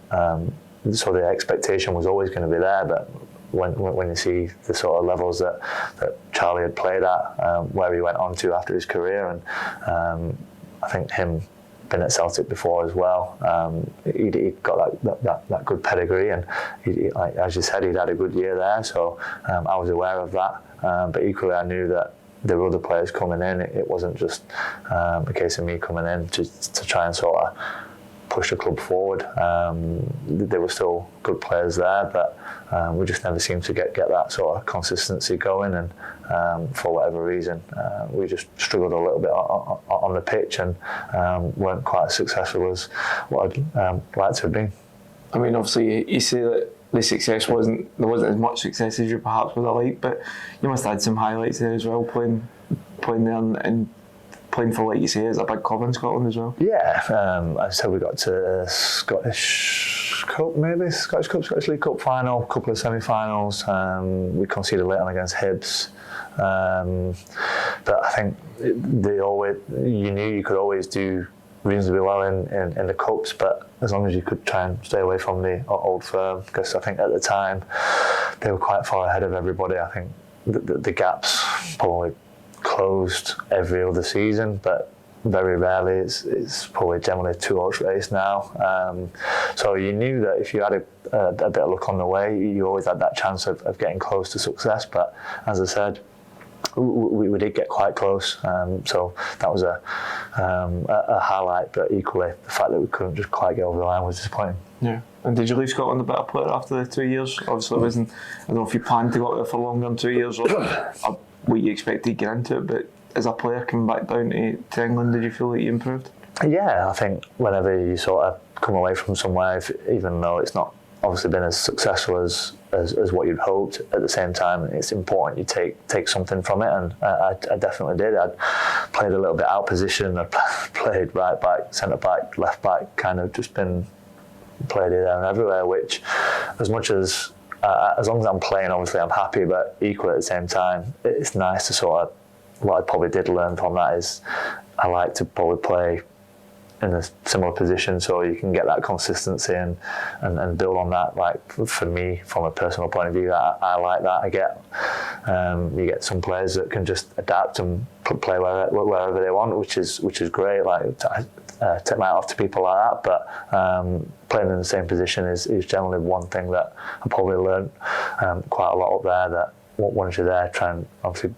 so the expectation was always going to be there. But when you see the sort of levels that Charlie had played at, where he went on to after his career, and I think him been at Celtic before as well, he'd got that good pedigree, and like, as you said, he'd had a good year there, so I was aware of that, but equally I knew that there were other players coming in. It wasn't just a case of me coming in to try and sort of push the club forward. There were still good players there, but we just never seemed to get that sort of consistency going, and for whatever reason we just struggled a little bit on the pitch, and weren't quite as successful as what I'd like to have been. I mean, obviously you say that the success there wasn't as much success as you perhaps would have liked, but you must have had some highlights there as well, playing there and playing for, like you say, it's a big club in Scotland as well. Yeah, I said we got to Scottish Cup, maybe Scottish Cup, Scottish League Cup final, a couple of semi-finals. We conceded late on against Hibs, but I think you knew you could always do reasonably well in the cups, but as long as you could try and stay away from the old firm, because I think at the time they were quite far ahead of everybody. I think the gaps probably closed every other season, but very rarely it's probably generally a 2-horse race now. So you knew that if you had a bit of luck on the way, you always had that chance of getting close to success. But as I said, we did get quite close, so that was a highlight, but equally the fact that we couldn't just quite get over the line was disappointing. Yeah. And did you leave Scotland a better player after the 2 years? Obviously it wasn't, I don't know if you planned to go out there for longer than 2 years or what you expected to get into it, but as a player coming back down to England, did you feel that you improved? Yeah, I think whenever you sort of come away from somewhere, even though it's not obviously been as successful as what you'd hoped, at the same time it's important you take something from it, and I definitely did. I'd played a little bit out position, I played right back, centre back, left back, kind of just been played here, there and everywhere, which as long as I'm playing, obviously I'm happy, but equally at the same time it's nice to sort of, what I probably did learn from that is I like to probably play in a similar position, so you can get that consistency and build on that. Like for me, from a personal point of view, I like that. You get some players that can just adapt and play wherever they want, which is great. Like take my hat off to people like that, but playing in the same position is generally one thing that I probably learned quite a lot up there, that once you're there, try and obviously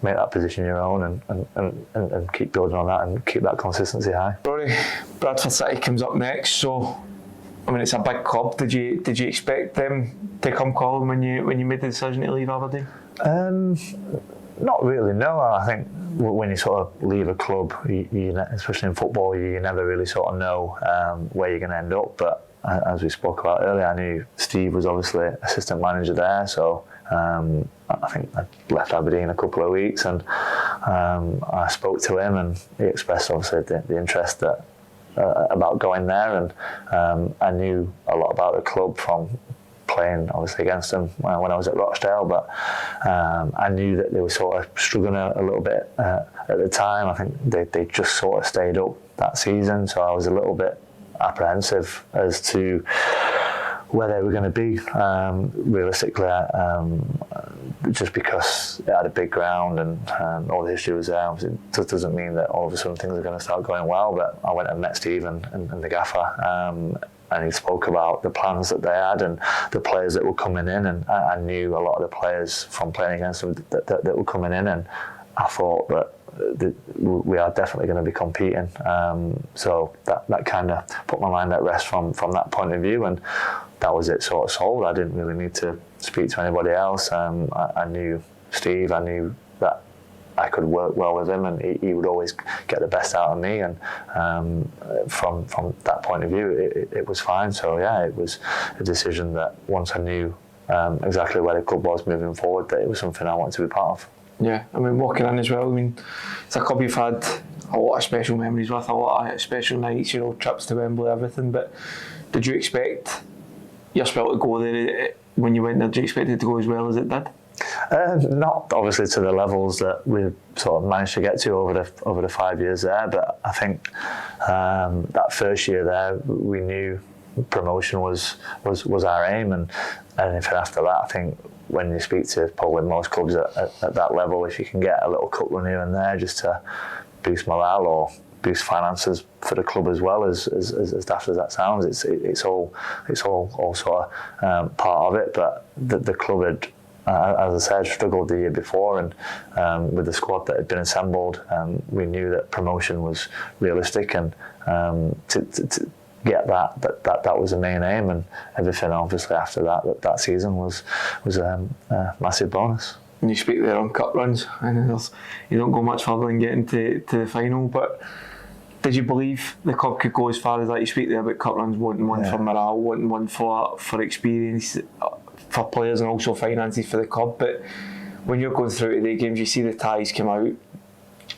make that position your own and keep building on that and keep that consistency high. Rory, Bradford City comes up next, so I mean it's a big club. Did you expect them to come calling when you made the decision to leave Aberdeen? Not really, no. I think when you sort of leave a club, you especially in football, you never really sort of know where you're going to end up. But as we spoke about earlier, I knew Steve was obviously assistant manager there, so I think I left Aberdeen a couple of weeks, and I spoke to him, and he expressed obviously the interest about going there, and I knew a lot about the club from playing obviously against them when I was at Rochdale, but I knew that they were sort of struggling a little bit at the time. I think they just sort of stayed up that season, so I was a little bit apprehensive as to where they were going to be realistically, just because it had a big ground and all the history was there. Obviously, it doesn't mean that all of a sudden things are going to start going well, but I went and met Steve and the gaffer, and he spoke about the plans that they had and the players that were coming in, and I knew a lot of the players from playing against them that were coming in, and I thought that we are definitely going to be competing, so that kind of put my mind at rest from that point of view. And that was it, sort of sold. I didn't really need to speak to anybody else. I knew Steve. I knew that I could work well with him, and he would always get the best out of me. And from that point of view, it was fine. So yeah, it was a decision that once I knew exactly where the club was moving forward, that it was something I wanted to be part of. Yeah, I mean, walking in as well, I mean, it's a club you've had a lot of special memories with, a lot of special nights, you know, trips to Wembley, everything. But did you expect your spell to go there when you went there? Did you expect it to go as well as it did? Not obviously to the levels that we sort of managed to get to over the 5 years there, but I think that first year there, we knew promotion was our aim, and anything after that, I think when you speak to probably most clubs at that level, if you can get a little cup run here and there just to boost morale or boost finances for the club as well, as daft as that sounds, it's all sort of part of it. But the club had, as I said, struggled the year before, and with the squad that had been assembled, we knew that promotion was realistic, and to get that was the main aim, and everything obviously after that season was a massive bonus. And you speak there on cup runs, and you don't go much further than getting to the final, but did you believe the club could go as far as that? You speak there about cup runs, wanting one for morale, wanting one for experience for players, and also finances for the club. But when you're going through today games, you see the ties come out.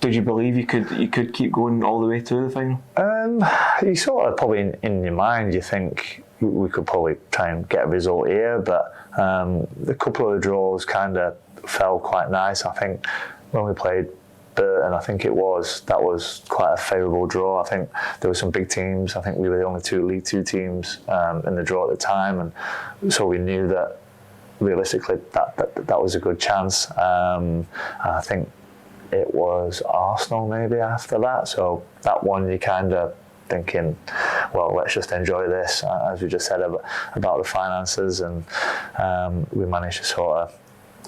Did you believe you could keep going all the way to the final? You sort of probably in your mind, you think we could probably try and get a result here, but a couple of the draws kind of fell quite nice. I think when we played Burton, I think that was quite a favourable draw. I think there were some big teams. I think we were the only two League Two teams in the draw at the time, and so we knew that realistically that was a good chance. I think it was Arsenal maybe after that. So that one, you kind of thinking, well, let's just enjoy this, as we just said about the finances, and we managed to sort of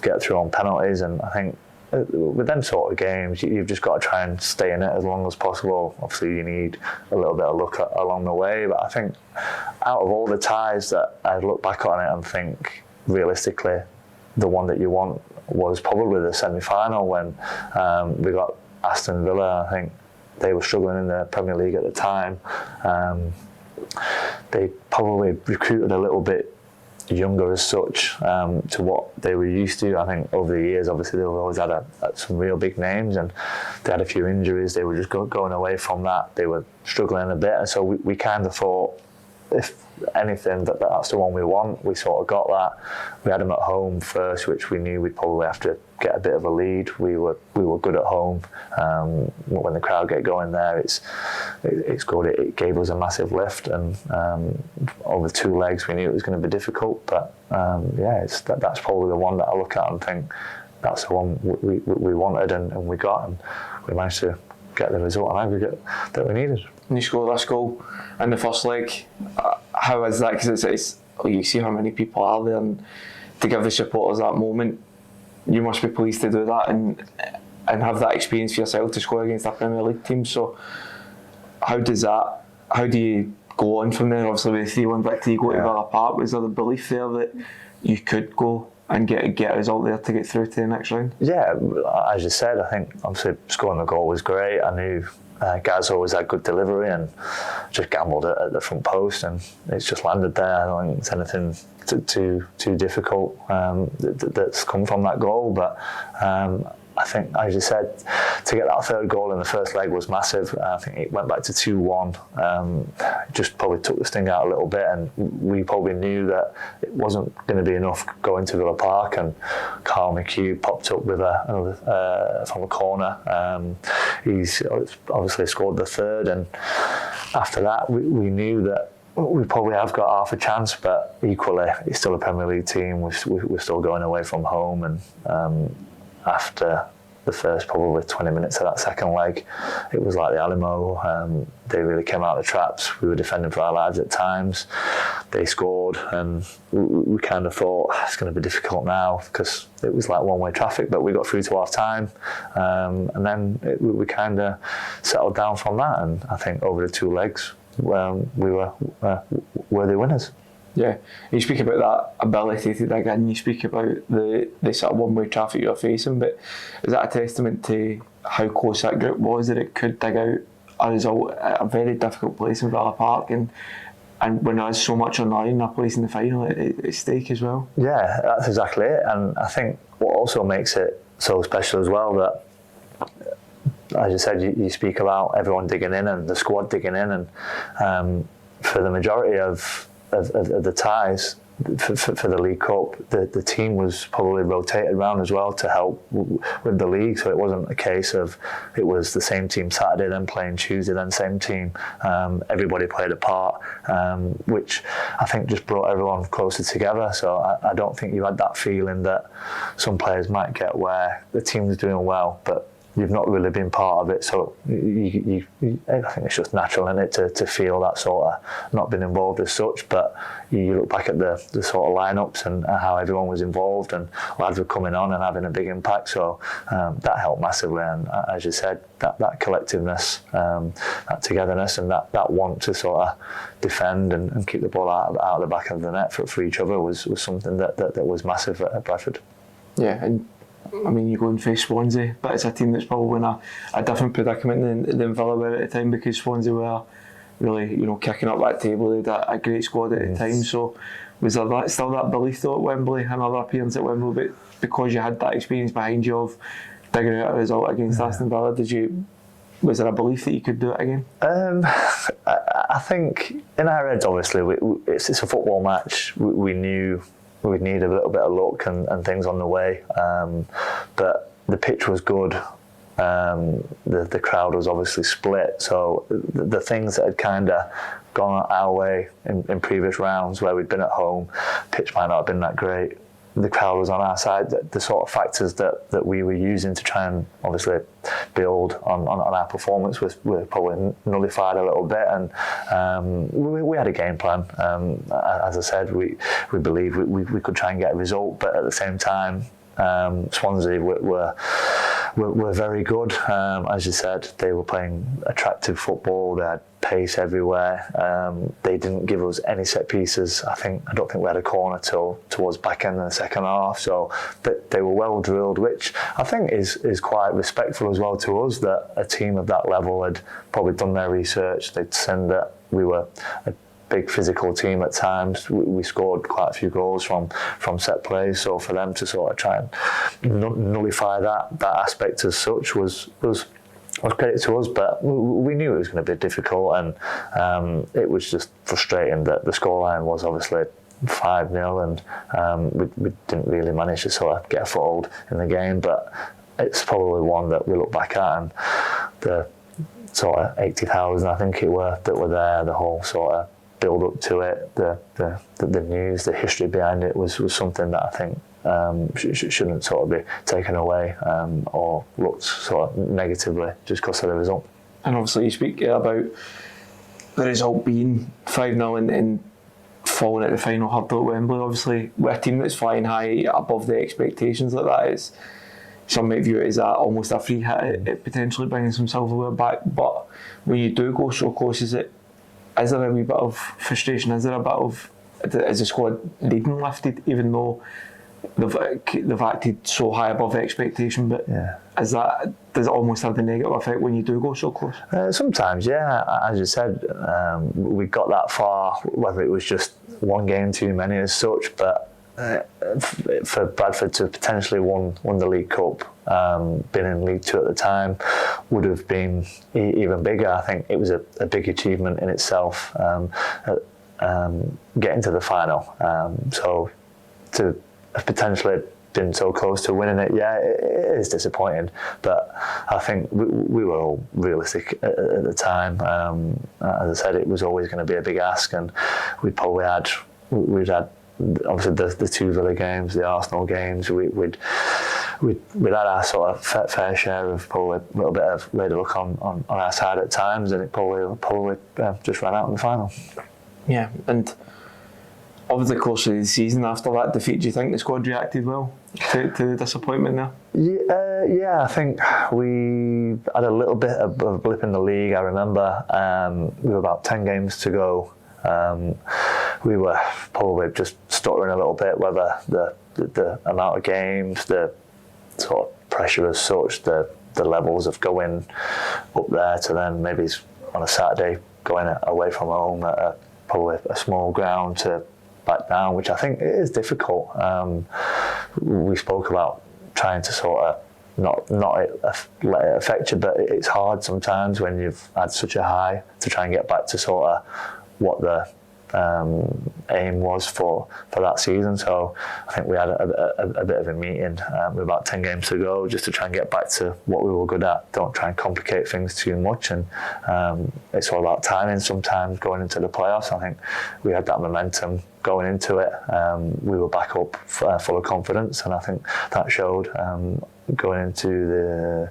get through on penalties. And I think with them sort of games, you've just got to try and stay in it as long as possible. Obviously, you need a little bit of luck along the way, but I think out of all the ties that I look back on it and think, realistically, the one that you want was probably the semi-final when we got Aston Villa. I think they were struggling in the Premier League at the time. They probably recruited a little bit younger as such to what they were used to. I think over the years, obviously, they've always had some real big names, and they had a few injuries. They were just going away from that. They were struggling a bit, and so we kind of thought, if anything, that's the one we want. We sort of got that. We had them at home first, which we knew we'd probably have to get a bit of a lead. We were good at home. When the crowd get going there, it's good. It gave us a massive lift, and over 2 legs we knew it was going to be difficult. But that's probably the one that I look at and think that's the one we wanted and we got, and we managed to get the result on aggregate that we needed. And you score this goal in the first leg. How is that? Because it's you see how many people are there, and to give the supporters that moment, you must be pleased to do that and have that experience for yourself to score against a Premier League team. So how do you go on from there? Obviously with the 3-1 victory, you go to Villa Park. Was there the belief there that you could go and get a result there to get through to the next round? Yeah, as you said, I think obviously scoring the goal was great. I knew Gaz always had good delivery, and just gambled at the front post, and it's just landed there. I don't think it's anything too difficult that's come from that goal, but I think, as you said, to get that third goal in the first leg was massive. I think it went back to 2-1. Just probably took the sting out a little bit, and we probably knew that it wasn't going to be enough going to Villa Park, and Carl McHugh popped up with another from a corner. He's obviously scored the third, and after that we knew that we probably have got half a chance, but equally it's still a Premier League team. We're still going away from home, and after the first probably 20 minutes of that second leg, it was like the Alamo. They really came out of the traps. We were defending for our lives at times. They scored, and we kind of thought it's going to be difficult now, because it was like one-way traffic, but we got through to half time, and then we kind of settled down from that, and I think over the 2 legs we were worthy winners. Yeah, you speak about that ability to dig in, you speak about the sort of one-way traffic you're facing, but is that a testament to how close that group was, that it could dig out a result at a very difficult place in Villa Park, and when there's so much on the line, a place in the final at stake as well? Yeah, that's exactly it. And I think what also makes it so special as well, that as you said, you speak about everyone digging in and the squad digging in, and for the majority of the ties for the League Cup, the team was probably rotated around as well to help with the league. So it wasn't a case of it was the same team Saturday, then playing Tuesday, then same team. Everybody played a part, which I think just brought everyone closer together. So I don't think you had that feeling that some players might get where the team's doing well, but you've not really been part of it, so I think it's just natural in it to feel that sort of not been involved as such. But you look back at the sort of lineups and how everyone was involved, and lads were coming on and having a big impact. So that helped massively, and as you said, that collectiveness, that togetherness, and that want to sort of defend and keep the ball out of the back of the net for each other was something that was massive at Bradford. Yeah, and I mean, you go and face Swansea, but it's a team that's probably in a different predicament than Villa were at the time, because Swansea were really, kicking up that table. They had a great squad at the time. So was there still that belief though at Wembley, another appearance at Wembley, but because you had that experience behind you of digging out a result against Aston Villa, was there a belief that you could do it again? I think in our heads, obviously, it's a football match. We knew we'd need a little bit of luck and things on the way, but the pitch was good. The crowd was obviously split, so the things that had kind of gone our way in previous rounds where we'd been at home, pitch might not have been that great, the crowd was on our side. The sort of factors that we were using to try and obviously build on our performance were probably nullified a little bit, and we had a game plan. As I said, we believed we could try and get a result, but at the same time, Swansea were very good. As you said, they were playing attractive football. They had pace everywhere. They didn't give us any set pieces. I don't think we had a corner till towards back end of the second half. So they were well drilled, which I think is quite respectful as well to us, that a team of that level had probably done their research. They'd seen that we were a big physical team at times. We scored quite a few goals from set plays, so for them to sort of try and nullify that aspect as such was credit to us. But we knew it was going to be difficult, and it was just frustrating that the scoreline was obviously 5-0, and we didn't really manage to sort of get a foothold in the game. But it's probably one that we look back at, and the sort of 80,000 I think it were that were there, the whole sort of build up to it, the news, the history behind it was something that I think shouldn't sort of be taken away or looked sort of negatively just because of the result. And obviously you speak about the result being 5-0 and falling at the final hurdle at Wembley. Obviously with a team that's flying high above the expectations like that, some might view it as almost a free hit at potentially bringing some silverware back. But when you do go so close, is there a wee bit of frustration? Is there a bit of, is the squad leading lifted, even though they've acted so high above expectation? But yeah, does it almost have the negative effect when you do go so close? Sometimes, yeah. As you said, we got that far, whether it was just one game too many as such, but for Bradford to potentially won the League Cup, been in League Two at the time, would have been even bigger. I think it was a big achievement in itself, getting to the final. So to have potentially been so close to winning it, yeah, it is disappointing. But I think we were all realistic at the time. As I said, it was always going to be a big ask, and we'd had obviously the two Villa games, the Arsenal games. We'd had our sort of fair share of probably a little bit of later luck on our side at times, and it probably just ran out in the final. Yeah, and over the course of the season after that defeat, do you think the squad reacted well to the disappointment there? Yeah, I think we had a little bit of a blip in the league. I remember we were about 10 games to go. we were probably just stuttering a little bit, whether the amount of games, the sort of pressure as such, the levels of going up there to then maybe on a Saturday going away from home at probably a small ground to back down, which I think is difficult. We spoke about trying to sort of not let it affect you, but it's hard sometimes when you've had such a high to try and get back to sort of what the aim was for that season. So I think we had a bit of a meeting with about 10 games to go, just to try and get back to what we were good at. Don't try and complicate things too much, and it's all about timing sometimes going into the playoffs. I think we had that momentum going into it. We were back up full of confidence, and I think that showed going into the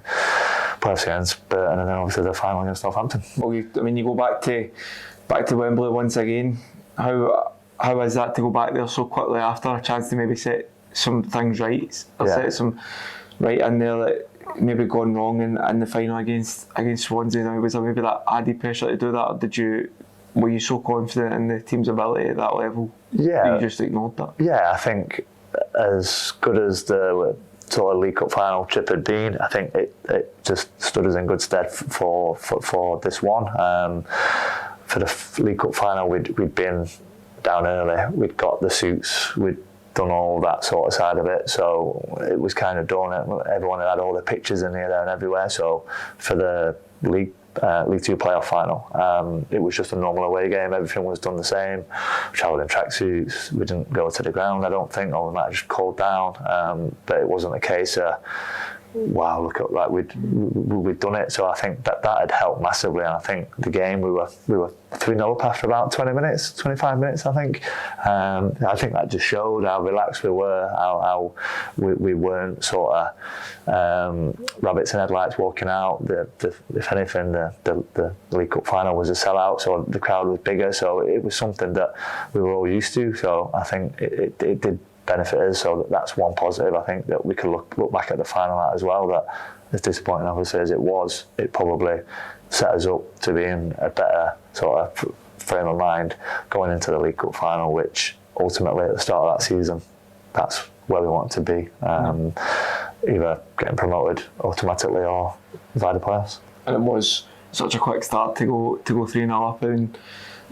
playoffs against Burton, and then obviously the final against Northampton. Well, you go back to Wembley once again. How is that to go back there so quickly after a chance to maybe set some things right, or set some right in there that maybe gone wrong in the final against Swansea? Now, was there maybe that added pressure to do that, or were you so confident in the team's ability at that level that you just ignored that? Yeah, I think as good as the sort of League Cup final trip had been, I think it just stood us in good stead for this one. For the League Cup final, we'd been down early, we'd got the suits, we'd done all that sort of side of it, so it was kind of done. Everyone had all the pictures in here, there and everywhere. So for the League 2 playoff final, it was just a normal away game. Everything was done the same. We travelled in tracksuits. We didn't go to the ground, I don't think, or we might have just cooled down. But it wasn't a case of, wow, look at like we'd done it. So I think that had helped massively. And I think the game we were 3-0 up after about 25 minutes. I think that just showed how relaxed we were, how we weren't sort of rabbits in headlights walking out. If anything, the League Cup final was a sellout, so the crowd was bigger. So it was something that we were all used to. So I think it did benefit us, so that's one positive. I think that we could look back at the final as well, that as disappointing obviously as it was, it probably set us up to be in a better sort of frame of mind going into the League Cup final, which ultimately at the start of that season, that's where we want to be, either getting promoted automatically or via the playoffs. And it was such a quick start to go 3-0 up, and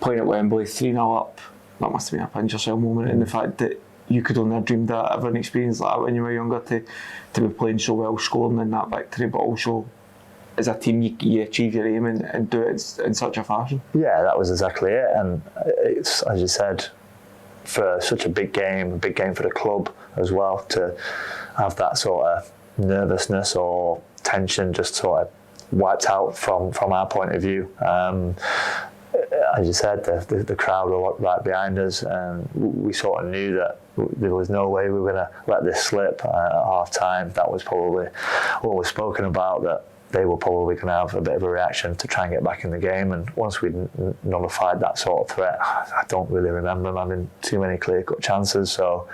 playing at Wembley 3-0 up, that must have been a pinch yourself moment, in the fact that you could only have dreamed that, ever an experience like that when you were younger, to be playing so well, scoring in that victory, but also as a team you achieve your aim and do it in such a fashion. Yeah, that was exactly it, and it's, as you said, for such a big game for the club as well, to have that sort of nervousness or tension just sort of wiped out from our point of view. As you said, the crowd were right behind us, and we sort of knew that there was no way we were going to let this slip at half time. That was probably what was spoken about, that they were probably going to have a bit of a reaction to try and get back in the game. And once we'd nullified that sort of threat, I don't really remember them having too many clear-cut chances. So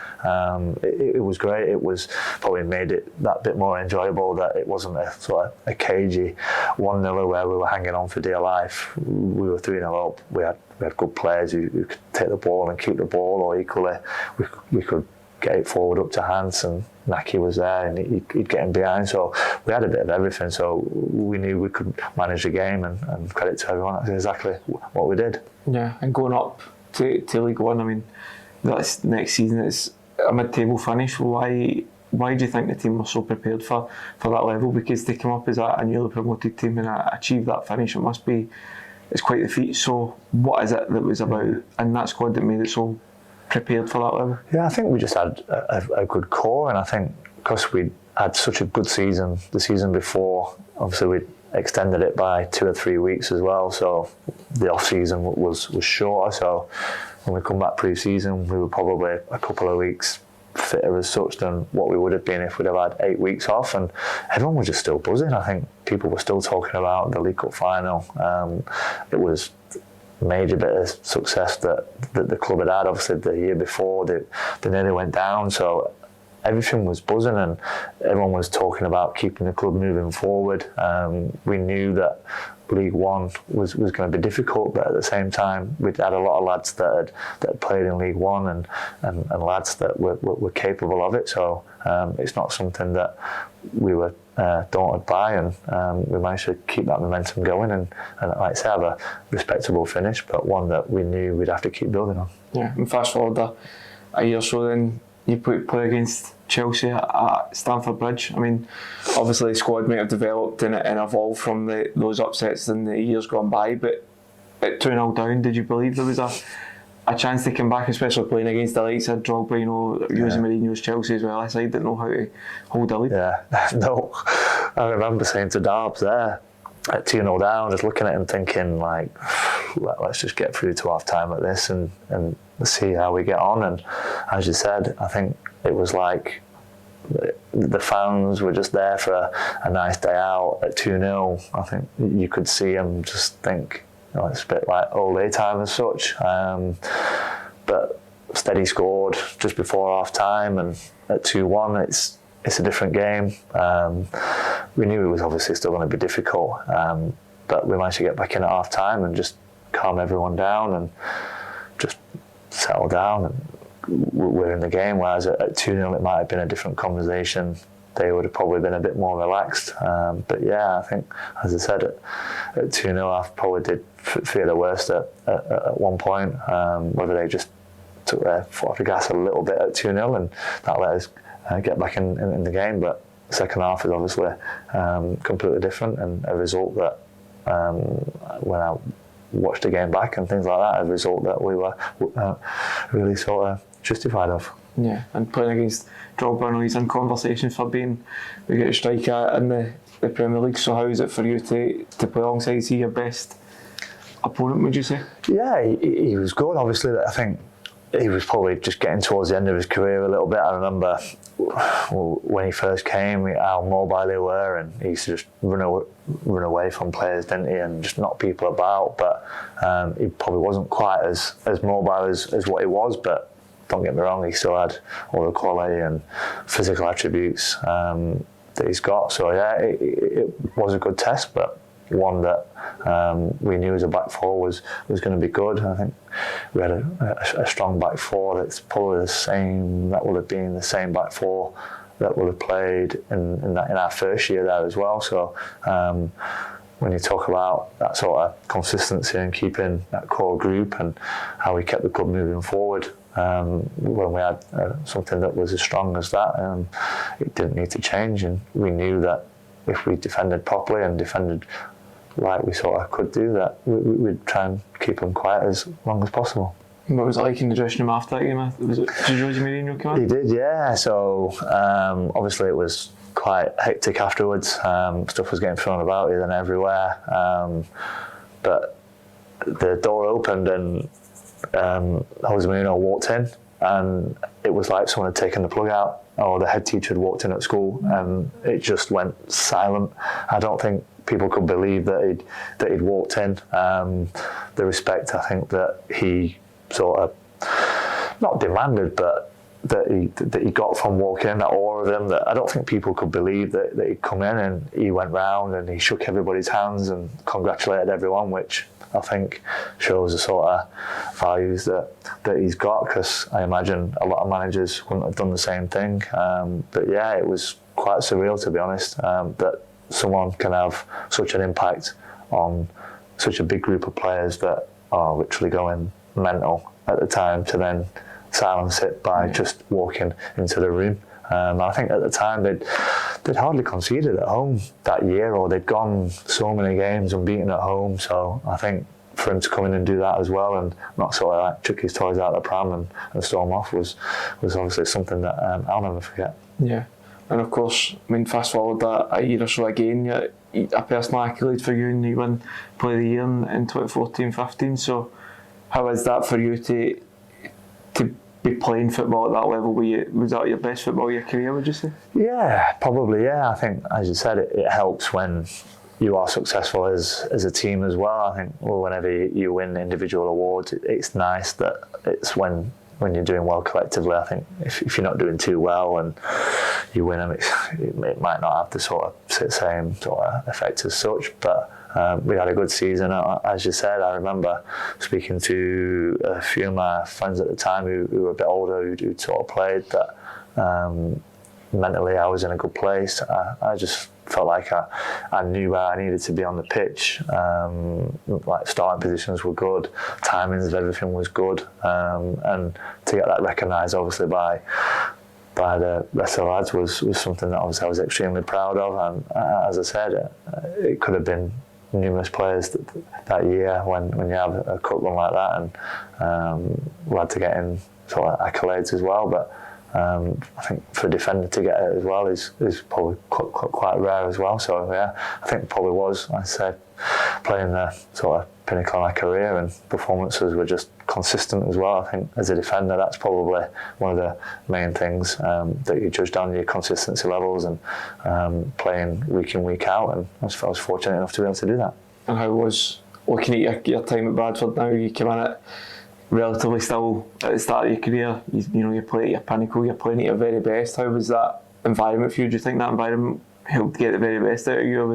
it was great. It was probably made it that bit more enjoyable, that it wasn't a sort of a cagey 1-0 where we were hanging on for dear life. We were 3-0 up. We had good players who could take the ball and keep the ball, or equally we could get it forward up to Hans, and Naki was there and he'd get him behind. So we had a bit of everything, so we knew we could manage the game, and credit to everyone, that's exactly what we did. Yeah, and going up to League One, I mean, that's next season, it's a mid-table finish. Why do you think the team was so prepared for that level? Because they come up as a newly promoted team and achieve that finish, it's quite the feat. So what is it that was about in that squad that made it so prepared for that level? Yeah, I think we just had a good core, and I think because we had such a good season the season before, obviously we extended it by 2 or 3 weeks as well, so the off season was shorter. So when we come back pre-season, we were probably a couple of weeks fitter as such than what we would have been if we'd have had 8 weeks off, and everyone was just still buzzing. I think people were still talking about the League Cup final. It was major bit of success that the club had had. Obviously the year before they nearly went down, so everything was buzzing and everyone was talking about keeping the club moving forward. We knew that League One was going to be difficult, but at the same time we'd had a lot of lads that had played in League One and lads that were capable of it. So it's not something that we were daunted by, and we managed to keep that momentum going and like I say, have a respectable finish, but one that we knew we'd have to keep building on. Yeah, and fast forward a year or so, then you play against Chelsea at Stamford Bridge. I mean, obviously the squad might have developed and evolved from those upsets in the years gone by, but at 2-0 down, did you believe there was a chance to come back, especially playing against the likes of Drogba, Jose Mourinho's Chelsea as well? I side didn't know how to hold a lead. Yeah, no. I remember saying to Darbs there, at 2-0 down, just looking at him thinking, like, let's just get through to half time at this and see how we get on. And as you said, I think it was like the fans were just there for a nice day out at 2-0. I think you could see them just think, it's a bit like Ole time as such. But Steady scored just before half time, and at 2-1, it's a different game. We knew it was obviously still going to be difficult, but we managed to get back in at half time and just calm everyone down and just settle down, and we're in the game. Whereas at 2-0 it might have been a different conversation. They would have probably been a bit more relaxed. But yeah, I think, as I said, at 2-0 I probably did fear the worst at one point, whether they just took their foot off the gas a little bit at 2-0 and that let us get back in the game. But the second half is obviously completely different, and a result that when I watched the game back and things like that, a result that we were really sort of justified of. Yeah, and playing against Drogba, I know he's in conversation for being the greatest striker in the Premier League. So how is it for you to play alongside? Is he your best opponent, would you say? Yeah, he was good. Obviously, I think he was probably just getting towards the end of his career a little bit. I remember when he first came, how mobile they were, and he used to just run away from players, didn't he, and just knock people about. But he probably wasn't quite as mobile as what he was. But don't get me wrong, he still had all the quality and physical attributes that he's got. So yeah, it was a good test, but one that we knew as a back four was going to be good. I think we had a strong back four that's probably the same, that would have been the same back four that would have played in our first year there as well. So when you talk about that sort of consistency and keeping that core group and how we kept the club moving forward, when we had something that was as strong as that, it didn't need to change, and we knew that if we defended properly and defended like we sort of could do, that we'd try and keep them quiet as long as possible. What was it like in the dressing room after that game? Did Jose Mourinho come on? He did, yeah. So obviously it was quite hectic afterwards. Stuff was getting thrown about here and everywhere. But the door opened and Jose Mourinho walked in, and it was like someone had taken the plug out, or the head teacher had walked in at school, and it just went silent. I don't think people could believe that he'd walked in. The respect, I think, that he sort of not demanded, but that he got from walking in, that awe of him, that I don't think people could believe that he'd come in, and he went round and he shook everybody's hands and congratulated everyone, which I think shows the sort of values that he's got, because I imagine a lot of managers wouldn't have done the same thing. But yeah, it was quite surreal, to be honest, that someone can have such an impact on such a big group of players that are literally going mental at the time, to then silence it by just walking into the room. I think at the time they'd hardly conceded at home that year, or they'd gone so many games unbeaten at home. So I think for him to come in and do that as well, and not sort of like chuck his toys out of the pram and storm off, was obviously something that I'll never forget. Yeah, and of course, I mean, fast forward a year or so again, a personal accolade for you, and you win Player of the Year in 2014-15. So how is that for you to be playing football at that level? Was that your best football of your career, would you say? Yeah, probably, yeah. I think, as you said, it helps when you are successful as a team as well. I think whenever you win individual awards, it's nice that it's when when you're doing well collectively. I think if you're not doing too well and you win them, it might not have the sort of same sort of effect as such. But we had a good season, as you said. I remember speaking to a few of my friends at the time who were a bit older, who'd sort of played, that mentally I was in a good place. I just felt like I knew where I needed to be on the pitch. Like starting positions were good, timings of everything was good, and to get that recognised obviously by the rest of the lads was something that obviously I was extremely proud of. And as I said, it could have been numerous players that year when you have a cup run like that, and we had to get in sort of accolades as well. But I think for a defender to get it as well is probably quite rare as well. So yeah, I think probably was, like I said, playing the sort of pinnacle of my career, and performances were just consistent as well. I think as a defender, that's probably one of the main things that you judge down your consistency levels, and playing week in, week out. And I was fortunate enough to be able to do that. And how was looking at your time at Bradford now? You came in at relatively still at the start of your career. You know, you play at your pinnacle, you're playing at your very best. How was that environment for you? Do you think that environment helped get the very best out of you, or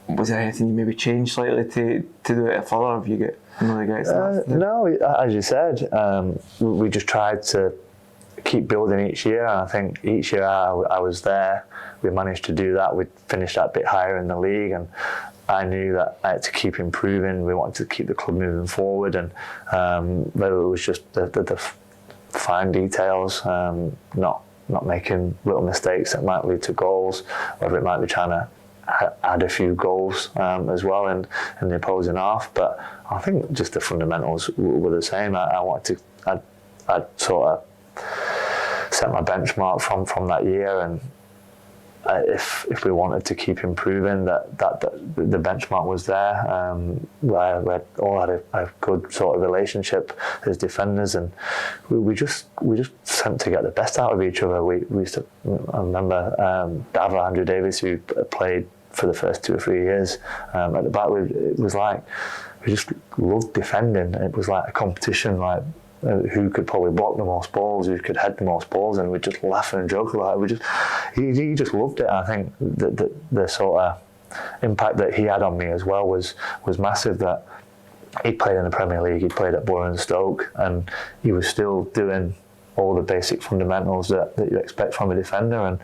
was there anything you maybe changed slightly to do it further? If you get no, as you said, we just tried to keep building each year, and I think each year I was there, we managed to do that. We finished that bit higher in the league, and I knew that I had to keep improving. We wanted to keep the club moving forward, and whether it was just the fine details, not making little mistakes that might lead to goals, whether it might be trying to add a few goals as well in the opposing half. But I think just the fundamentals were the same. I'd sort of set my benchmark from that year, and if we wanted to keep improving, that the benchmark was there. We all had a good sort of relationship as defenders, and we just sent to get the best out of each other. We used to, I remember Andrew Davies, who played for the first 2 or 3 years at the back. It was like we just loved defending. It was like a competition, like who could probably block the most balls, who could head the most balls, and we'd just laugh and joke about it. He just loved it. I think the sort of impact that he had on me as well was massive. That he played in the Premier League, he played at Borough and Stoke, and he was still doing all the basic fundamentals that you expect from a defender. And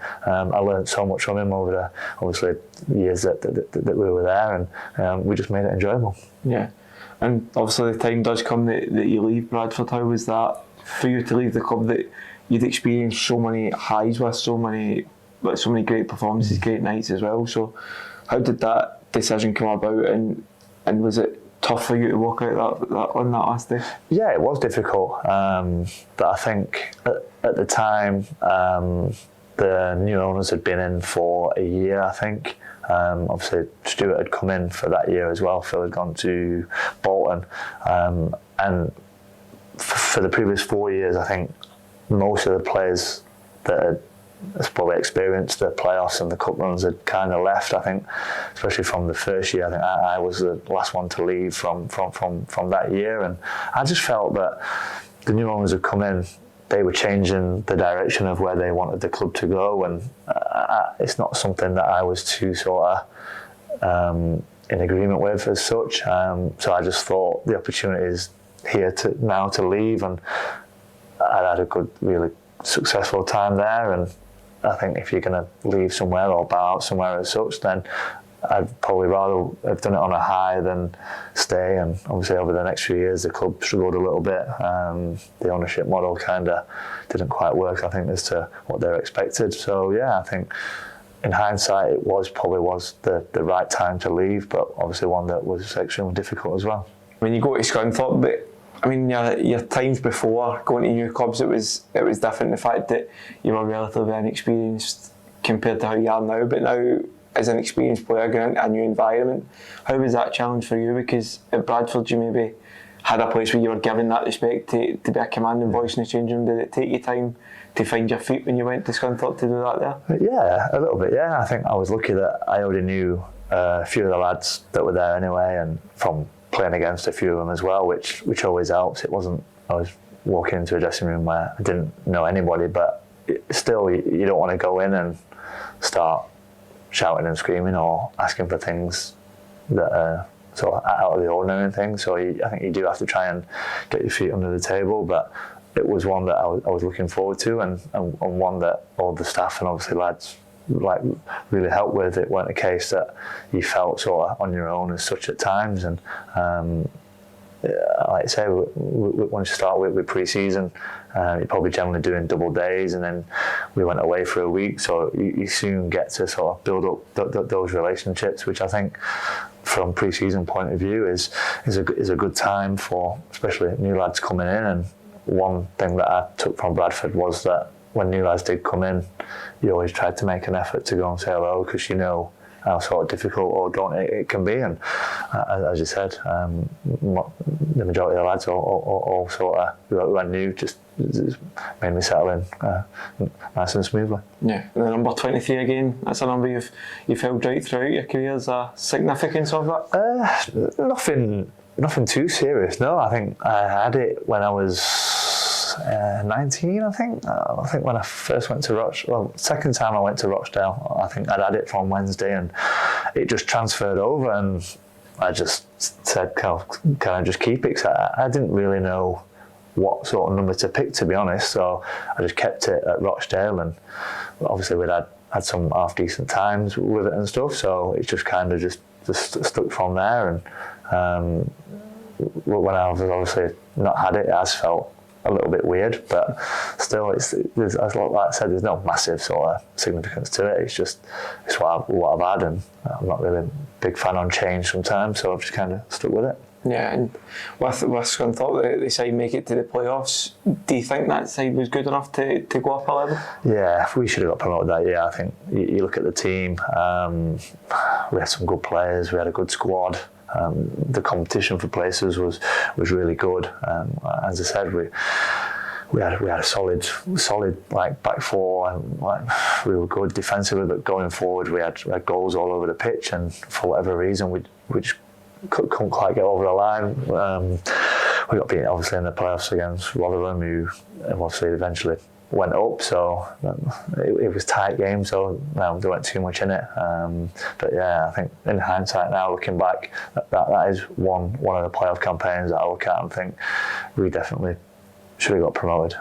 I learned so much from him over the obviously years that we were there, and we just made it enjoyable. Yeah. And obviously the time does come that you leave Bradford. How was that for you to leave the club that you'd experienced so many highs with, so many great performances, great nights as well? So how did that decision come about, and was it tough for you to walk out on that last day? Yeah, it was difficult. But I think at the time the new owners had been in for a year, I think. Obviously Stuart had come in for that year as well. Phil had gone to Bolton, and for the previous 4 years, I think most of the players that had probably experienced the playoffs and the cup runs had kind of left. I think, especially from the first year, I think I was the last one to leave from that year, and I just felt that the new owners had come in. They were changing the direction of where they wanted the club to go, and it's not something that I was too sort of in agreement with as such. So I just thought the opportunity is here now to leave, and I had a good, really successful time there. And I think if you're going to leave somewhere or bow out somewhere as such, then I'd probably rather have done it on a high than stay. And obviously over the next few years the club struggled a little bit. The ownership model kind of didn't quite work, I think, as to what they were expected. So yeah, I think in hindsight it probably was the right time to leave, but obviously one that was extremely difficult as well. When you go to Scunthorpe, but I mean, your times before going to new clubs, it was different. The fact that you were relatively inexperienced compared to how you are now, but now as an experienced player going into a new environment, how was that challenge for you? Because at Bradford you maybe had a place where you were given that respect to be a commanding voice in the changing room. Did it take you time to find your feet when you went to Scunthorpe to do that there? Yeah, a little bit, yeah. I think I was lucky that I already knew a few of the lads that were there anyway, and from playing against a few of them as well, which always helps. It wasn't, I was walking into a dressing room where I didn't know anybody, but still, you don't want to go in and start shouting and screaming or asking for things that are sort of out of the ordinary and things. So I think you do have to try and get your feet under the table, but it was one that I was looking forward to, and one that all the staff and obviously lads like really helped with. It weren't a case that you felt sort of on your own as such at times, and like I say, once you start with pre-season, you're probably generally doing double days, and then we went away for a week, so you soon get to sort of build up those relationships, which I think from pre-season point of view is a good time for especially new lads coming in. And one thing that I took from Bradford was that when new lads did come in, you always tried to make an effort to go and say hello, because you know how sort of difficult or daunting it can be. And as you said, the majority of the lads all sort of who are new just made me settle in nice and smoothly. Yeah, the number 23 again, that's a number you've held right throughout your career. Is the significance of that? Nothing too serious, no. I think I had it when I was 19, I think. I think when I first went to Rochdale, second time I went to Rochdale, I think I'd had it from Wednesday, and it just transferred over, and I just said, can I just keep it? 'Cause I didn't really know what sort of number to pick, to be honest, so I just kept it at Rochdale, and obviously we'd had some half decent times with it and stuff, so it just kind of just stuck from there. And when I've obviously not had it, it has felt a little bit weird, but still, as like I said, there's no massive sort of significance to it. It's what I've had, and I'm not really a big fan on change sometimes, so I've just kind of stuck with it. Yeah, and with Scunthorpe, the side make it to the playoffs. Do you think that side was good enough to go up a level? Yeah, we should have got promoted that year. I think you look at the team, we had some good players, we had a good squad. The competition for places was really good. As I said, we had a solid like back four, and like we were good defensively, but going forward we had goals all over the pitch, and for whatever reason we just couldn't quite get over the line. We got beaten obviously in the playoffs against Rotherham, who obviously eventually went up, so it was a tight game, so there weren't too much in it. But yeah, I think in hindsight now, looking back, that is one of the playoff campaigns that I look at and think we definitely should have got promoted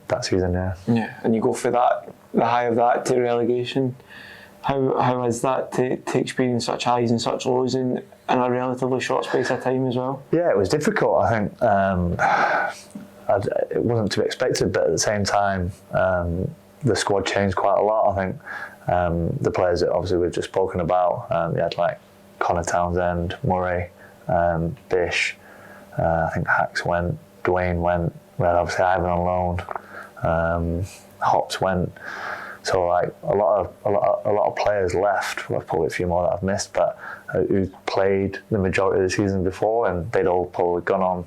that season. Yeah, and you go for that, the high of that to relegation. How is that to experience such highs and such lows in a relatively short space of time as well? Yeah, it was difficult. I think it wasn't to be expected, but at the same time, the squad changed quite a lot. I think the players that obviously we've just spoken about, you had like Connor Townsend, Murray, Bish, I think Hacks went, Dwayne went, we had obviously Ivan on loan, Hops went. So like a lot of players left. Well, probably a few more that I've missed, but who played the majority of the season before, and they'd all probably gone on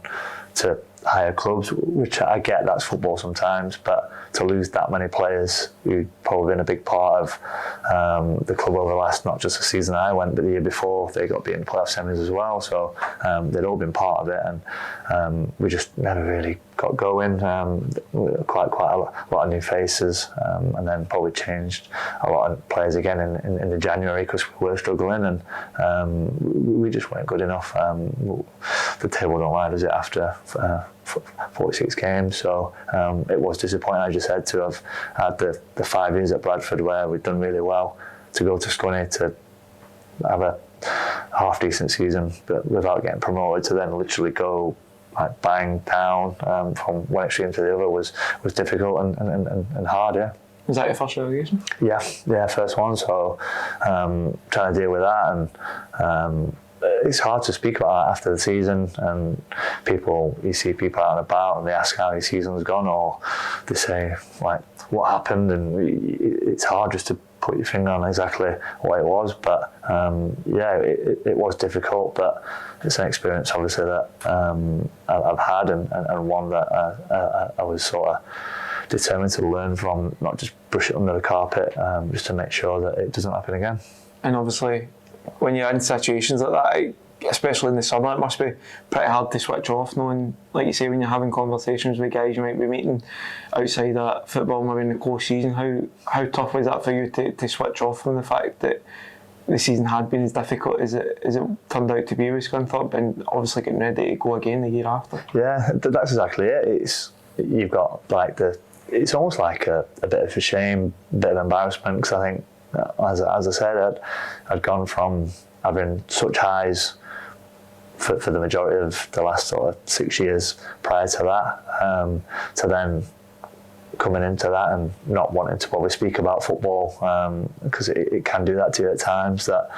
to higher clubs, which I get, that's football sometimes, but to lose that many players who'd probably been a big part of the club over the last, not just the season I went, but the year before, they got beaten in playoff semis as well, so they'd all been part of it, and we just never really got going. Quite a lot of new faces, and then probably changed a lot of players again in the January, because we were struggling, and we just weren't good enough. The table don't lie, does it, after 46 games, so it was disappointing, as you said, to have had the 5 years at Bradford where we'd done really well, to go to Scunny to have a half decent season but without getting promoted, to then literally go like bang down from one extreme to the other was difficult and hard. Yeah. Was that your first relegation? Yeah, first one, so trying to deal with that, and it's hard to speak about that after the season, and you see people out and about and they ask how your season's gone, or they say like what happened, and it's hard just to put your finger on exactly what it was, but it was difficult, but it's an experience obviously that I've had, and one that I was sort of determined to learn from, not just brush it under the carpet, just to make sure that it doesn't happen again. And obviously when you're in situations like that, it especially in the summer, it must be pretty hard to switch off, knowing, like you say, when you're having conversations with guys you might be meeting outside that football, maybe in the close season. How tough was that for you to switch off from the fact that the season had been as difficult as it turned out to be with Scunthorpe, and obviously getting ready to go again the year after? Yeah, that's exactly it. You've got like it's almost like a bit of a shame, a bit of embarrassment, because I think, as I said, I'd gone from having such highs for the majority of the last sort of 6 years prior to that, to then coming into that and not wanting to probably speak about football, because it can do that to you at times. That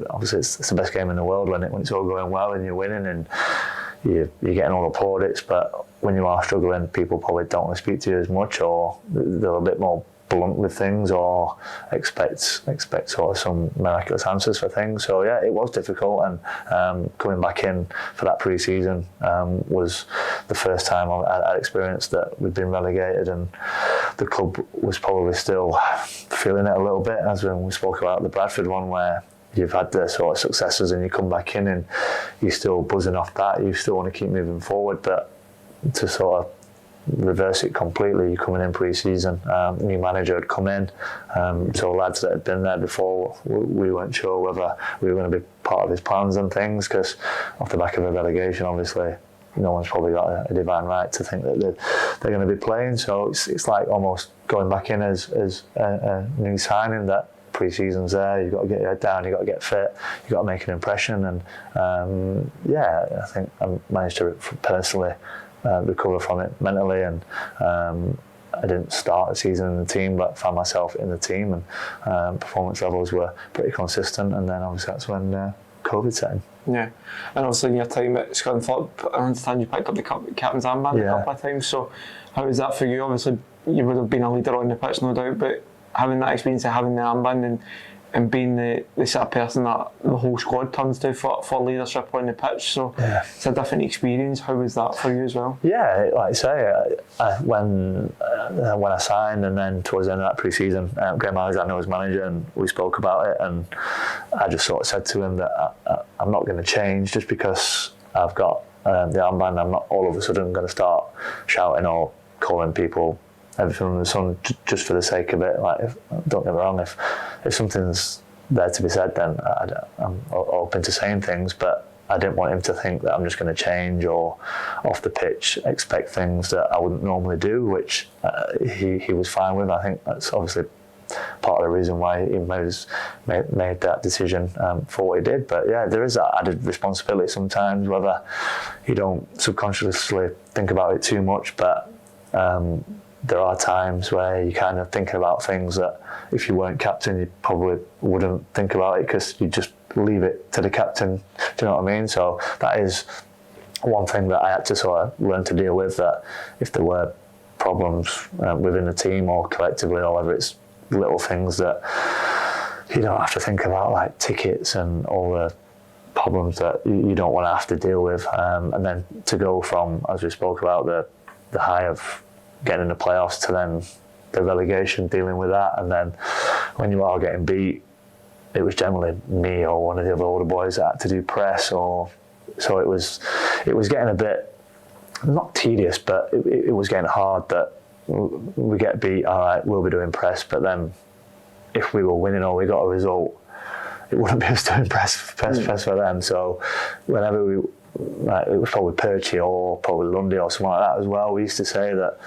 obviously it's the best game in the world when it's all going well and you're winning and you're getting all the plaudits, but when you are struggling, people probably don't want to speak to you as much, or they're a bit more blunt with things, or expect sort of some miraculous answers for things. So yeah, it was difficult, and coming back in for that pre-season was the first time I'd experienced that we'd been relegated, and the club was probably still feeling it a little bit, as when we spoke about the Bradford one, where you've had the sort of successes and you come back in and you're still buzzing off that, you still want to keep moving forward, but to sort of reverse it completely, you're coming in pre-season, new manager had come in, so lads that had been there before, we weren't sure whether we were going to be part of his plans and things, because off the back of a relegation, obviously no one's probably got a divine right to think that they're going to be playing, so it's like almost going back in as a new signing, that pre-season's there, you've got to get your head down, you've got to get fit, you've got to make an impression, and yeah, I think I managed to personally recover from it mentally, and I didn't start the season in the team, but found myself in the team, and performance levels were pretty consistent, and then obviously that's when COVID set in. Yeah, and obviously in your time at Scunthorpe, I understand you picked up the captain's armband a couple of times, so how was that for you? Obviously you would have been a leader on the pitch, no doubt, but having that experience of having the armband and being the sort of person that the whole squad turns to for leadership on the pitch, so yeah, it's a different experience. How was that for you as well? Yeah, like I say, when I signed, and then towards the end of that pre-season, Graham Alexander was manager, and we spoke about it, and I just sort of said to him that I'm not going to change just because I've got the armband. I'm not all of a sudden going to start shouting or calling people everything under the sun just for the sake of it. Like, don't get me wrong, if something's there to be said, then I'm open to saying things, but I didn't want him to think that I'm just going to change, or off the pitch expect things that I wouldn't normally do, which he was fine with. I think that's obviously part of the reason why he made that decision for what he did. But yeah, there is that added responsibility sometimes, whether you don't subconsciously think about it too much, but there are times where you're kind of thinking about things that if you weren't captain, you probably wouldn't think about it, because you just leave it to the captain. Do you know what I mean? So that is one thing that I had to sort of learn to deal with, that if there were problems within the team or collectively, or whether it's little things that you don't have to think about, like tickets and all the problems that you don't want to have to deal with, and then to go from, as we spoke about, the high of getting in the playoffs to then the relegation, dealing with that, and then when you are getting beat, it was generally me or one of the other older boys that had to do press, or so it was getting a bit, not tedious, but it was getting hard that we get beat, all right, we'll be doing press, but then if we were winning or we got a result, it wouldn't be us doing press for them. So whenever it was probably Perchy or probably Lundy or something like that as well, we used to say that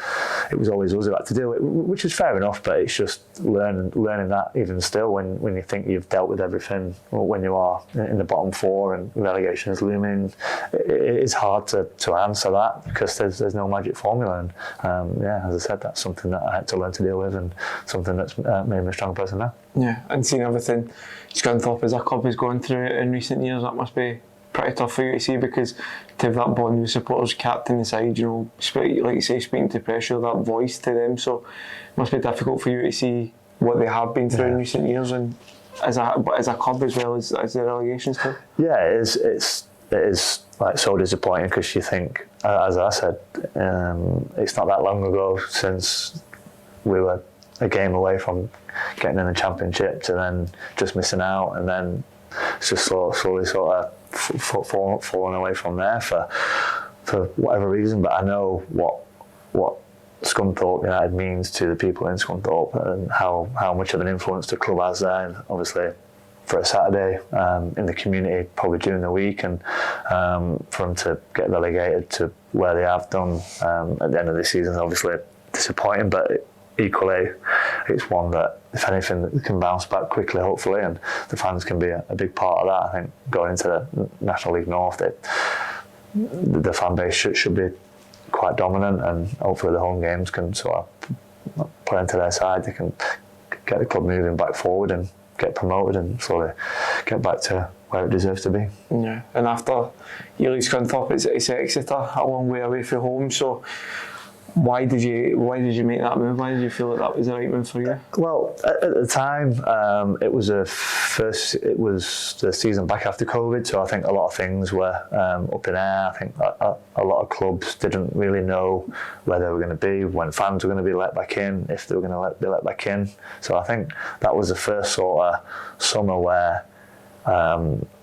it was always us who had to do it, which is fair enough, but it's just learning that even still when you think you've dealt with everything, or when you are in the bottom four and relegation is looming, it is hard to answer that, because there's no magic formula, and yeah, as I said, that's something that I had to learn to deal with, and something that's made me a strong person now. Yeah, and seeing everything Scunthorpe as a club has gone through in recent years, that must be pretty tough for you to see, because to have that bond with supporters, captain the side, you know, like you say, speaking to pressure, that voice to them, so it must be difficult for you to see what they have been through in recent years, and as a club as well as the relegation stuff. Yeah, it is like so disappointing, because you think, as I said, it's not that long ago since we were a game away from getting in the championship to then just missing out, and then it's just slowly sort of fallen away from there for whatever reason. But I know what Scunthorpe United means to the people in Scunthorpe, and how much of an influence the club has there. And obviously, for a Saturday in the community, probably during the week, and for them to get relegated to where they have done at the end of the season is obviously disappointing, but equally it's one that, if anything, that can bounce back quickly, hopefully, and the fans can be a big part of that. I think going into the National League North, the fan base should be quite dominant, and hopefully the home games can sort of play into their side. They can get the club moving back forward and get promoted and slowly get back to where it deserves to be. Yeah, and after you leave Scunthorpe, it's Exeter, a long way away from home. So why did you make that move? Why did you feel that was the right move for you? Well, at the time, it was the season back after COVID, so I think a lot of things were up in air. I think a lot of clubs didn't really know where they were going to be, when fans were going to be let back in, if they were going to be let back in. So I think that was the first sort of summer where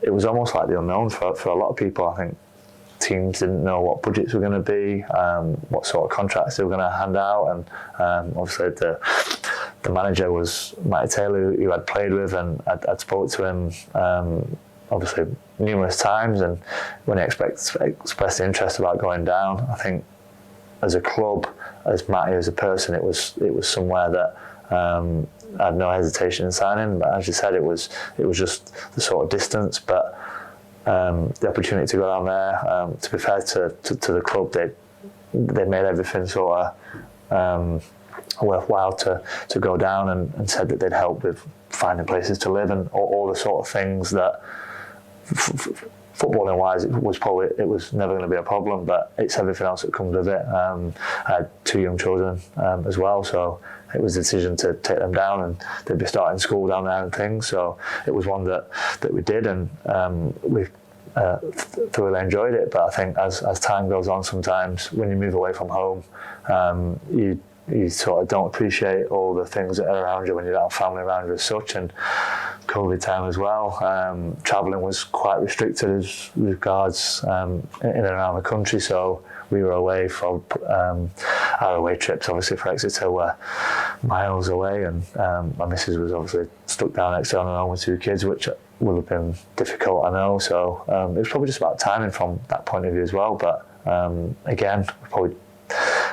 it was almost like the unknown for a lot of people. I think teams didn't know what budgets were going to be, what sort of contracts they were going to hand out, and obviously the manager was Matty Taylor, who I'd played with, and I'd spoke to him obviously numerous times, and when he expressed interest about going down, I think as a club, as Matty as a person, it was somewhere that I had no hesitation in signing. But as you said, it was just the sort of distance, but the opportunity to go down there. To be fair to the club, they made everything sort of worthwhile to go down, and said that they'd help with finding places to live and all the sort of things that footballing wise it was never going to be a problem, but it's everything else that comes with it. I had 2 young children as well, so it was a decision to take them down, and they'd be starting school down there and things. So it was one that we did, and we thoroughly enjoyed it. But I think as time goes on, sometimes when you move away from home, you sort of don't appreciate all the things that are around you when you don't have family around you as such. And COVID time as well, travelling was quite restricted as regards in and around the country, so we were away from our away trips, obviously for Exeter, were miles away, and my missus was obviously stuck down Exeter on her own with 2 kids, which would have been difficult, I know. So it was probably just about timing from that point of view as well. But again, we probably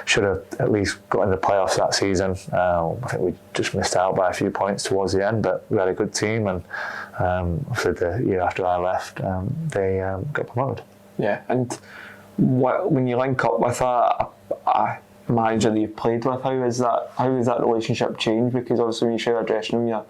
should have at least got in the playoffs that season. I think we just missed out by a few points towards the end, but we had a good team, and for the year after I left, they got promoted. Yeah, and when you link up with a manager that you've played with, how has that relationship changed? Because obviously when you share a dressing room, you're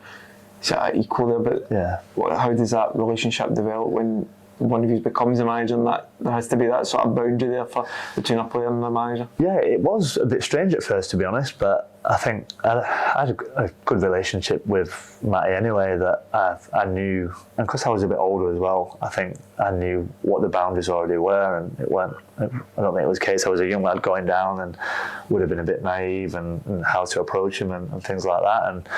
sort of equal there, but yeah, how does that relationship develop when one of you becomes a manager, and that there has to be that sort of boundary there between a player and a manager? Yeah, it was a bit strange at first, to be honest, but I think I had a good relationship with Matty anyway, that I knew, and because I was a bit older as well, I think I knew what the boundaries already were, and I don't think it was a case I was a young lad going down and would have been a bit naive and how to approach him and things like that. And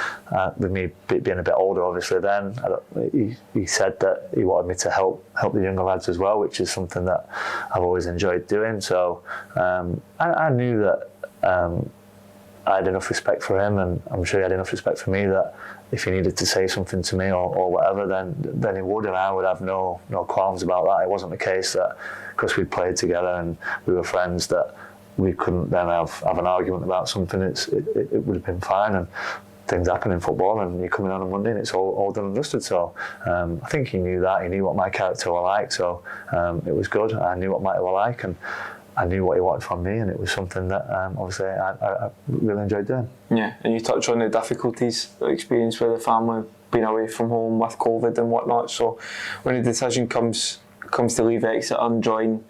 with me being a bit older, obviously then, he said that he wanted me to help the younger lads as well, which is something that I've always enjoyed doing. So I knew that I had enough respect for him, and I'm sure he had enough respect for me, that if he needed to say something to me or whatever, then he would, and I would have no qualms about that. It wasn't the case that because we played together and we were friends that we couldn't then have an argument about something. It would have been fine, and things happen in football, and you come in on a Monday and it's all done and dusted. So I think he knew that. He knew what my character were like, so it was good. I knew what Matty were like, and I knew what he wanted from me, and it was something that obviously I really enjoyed doing. Yeah, and you touch on the difficulties that you experienced with the family, being away from home with COVID and whatnot. So when the decision comes to leave Exeter and join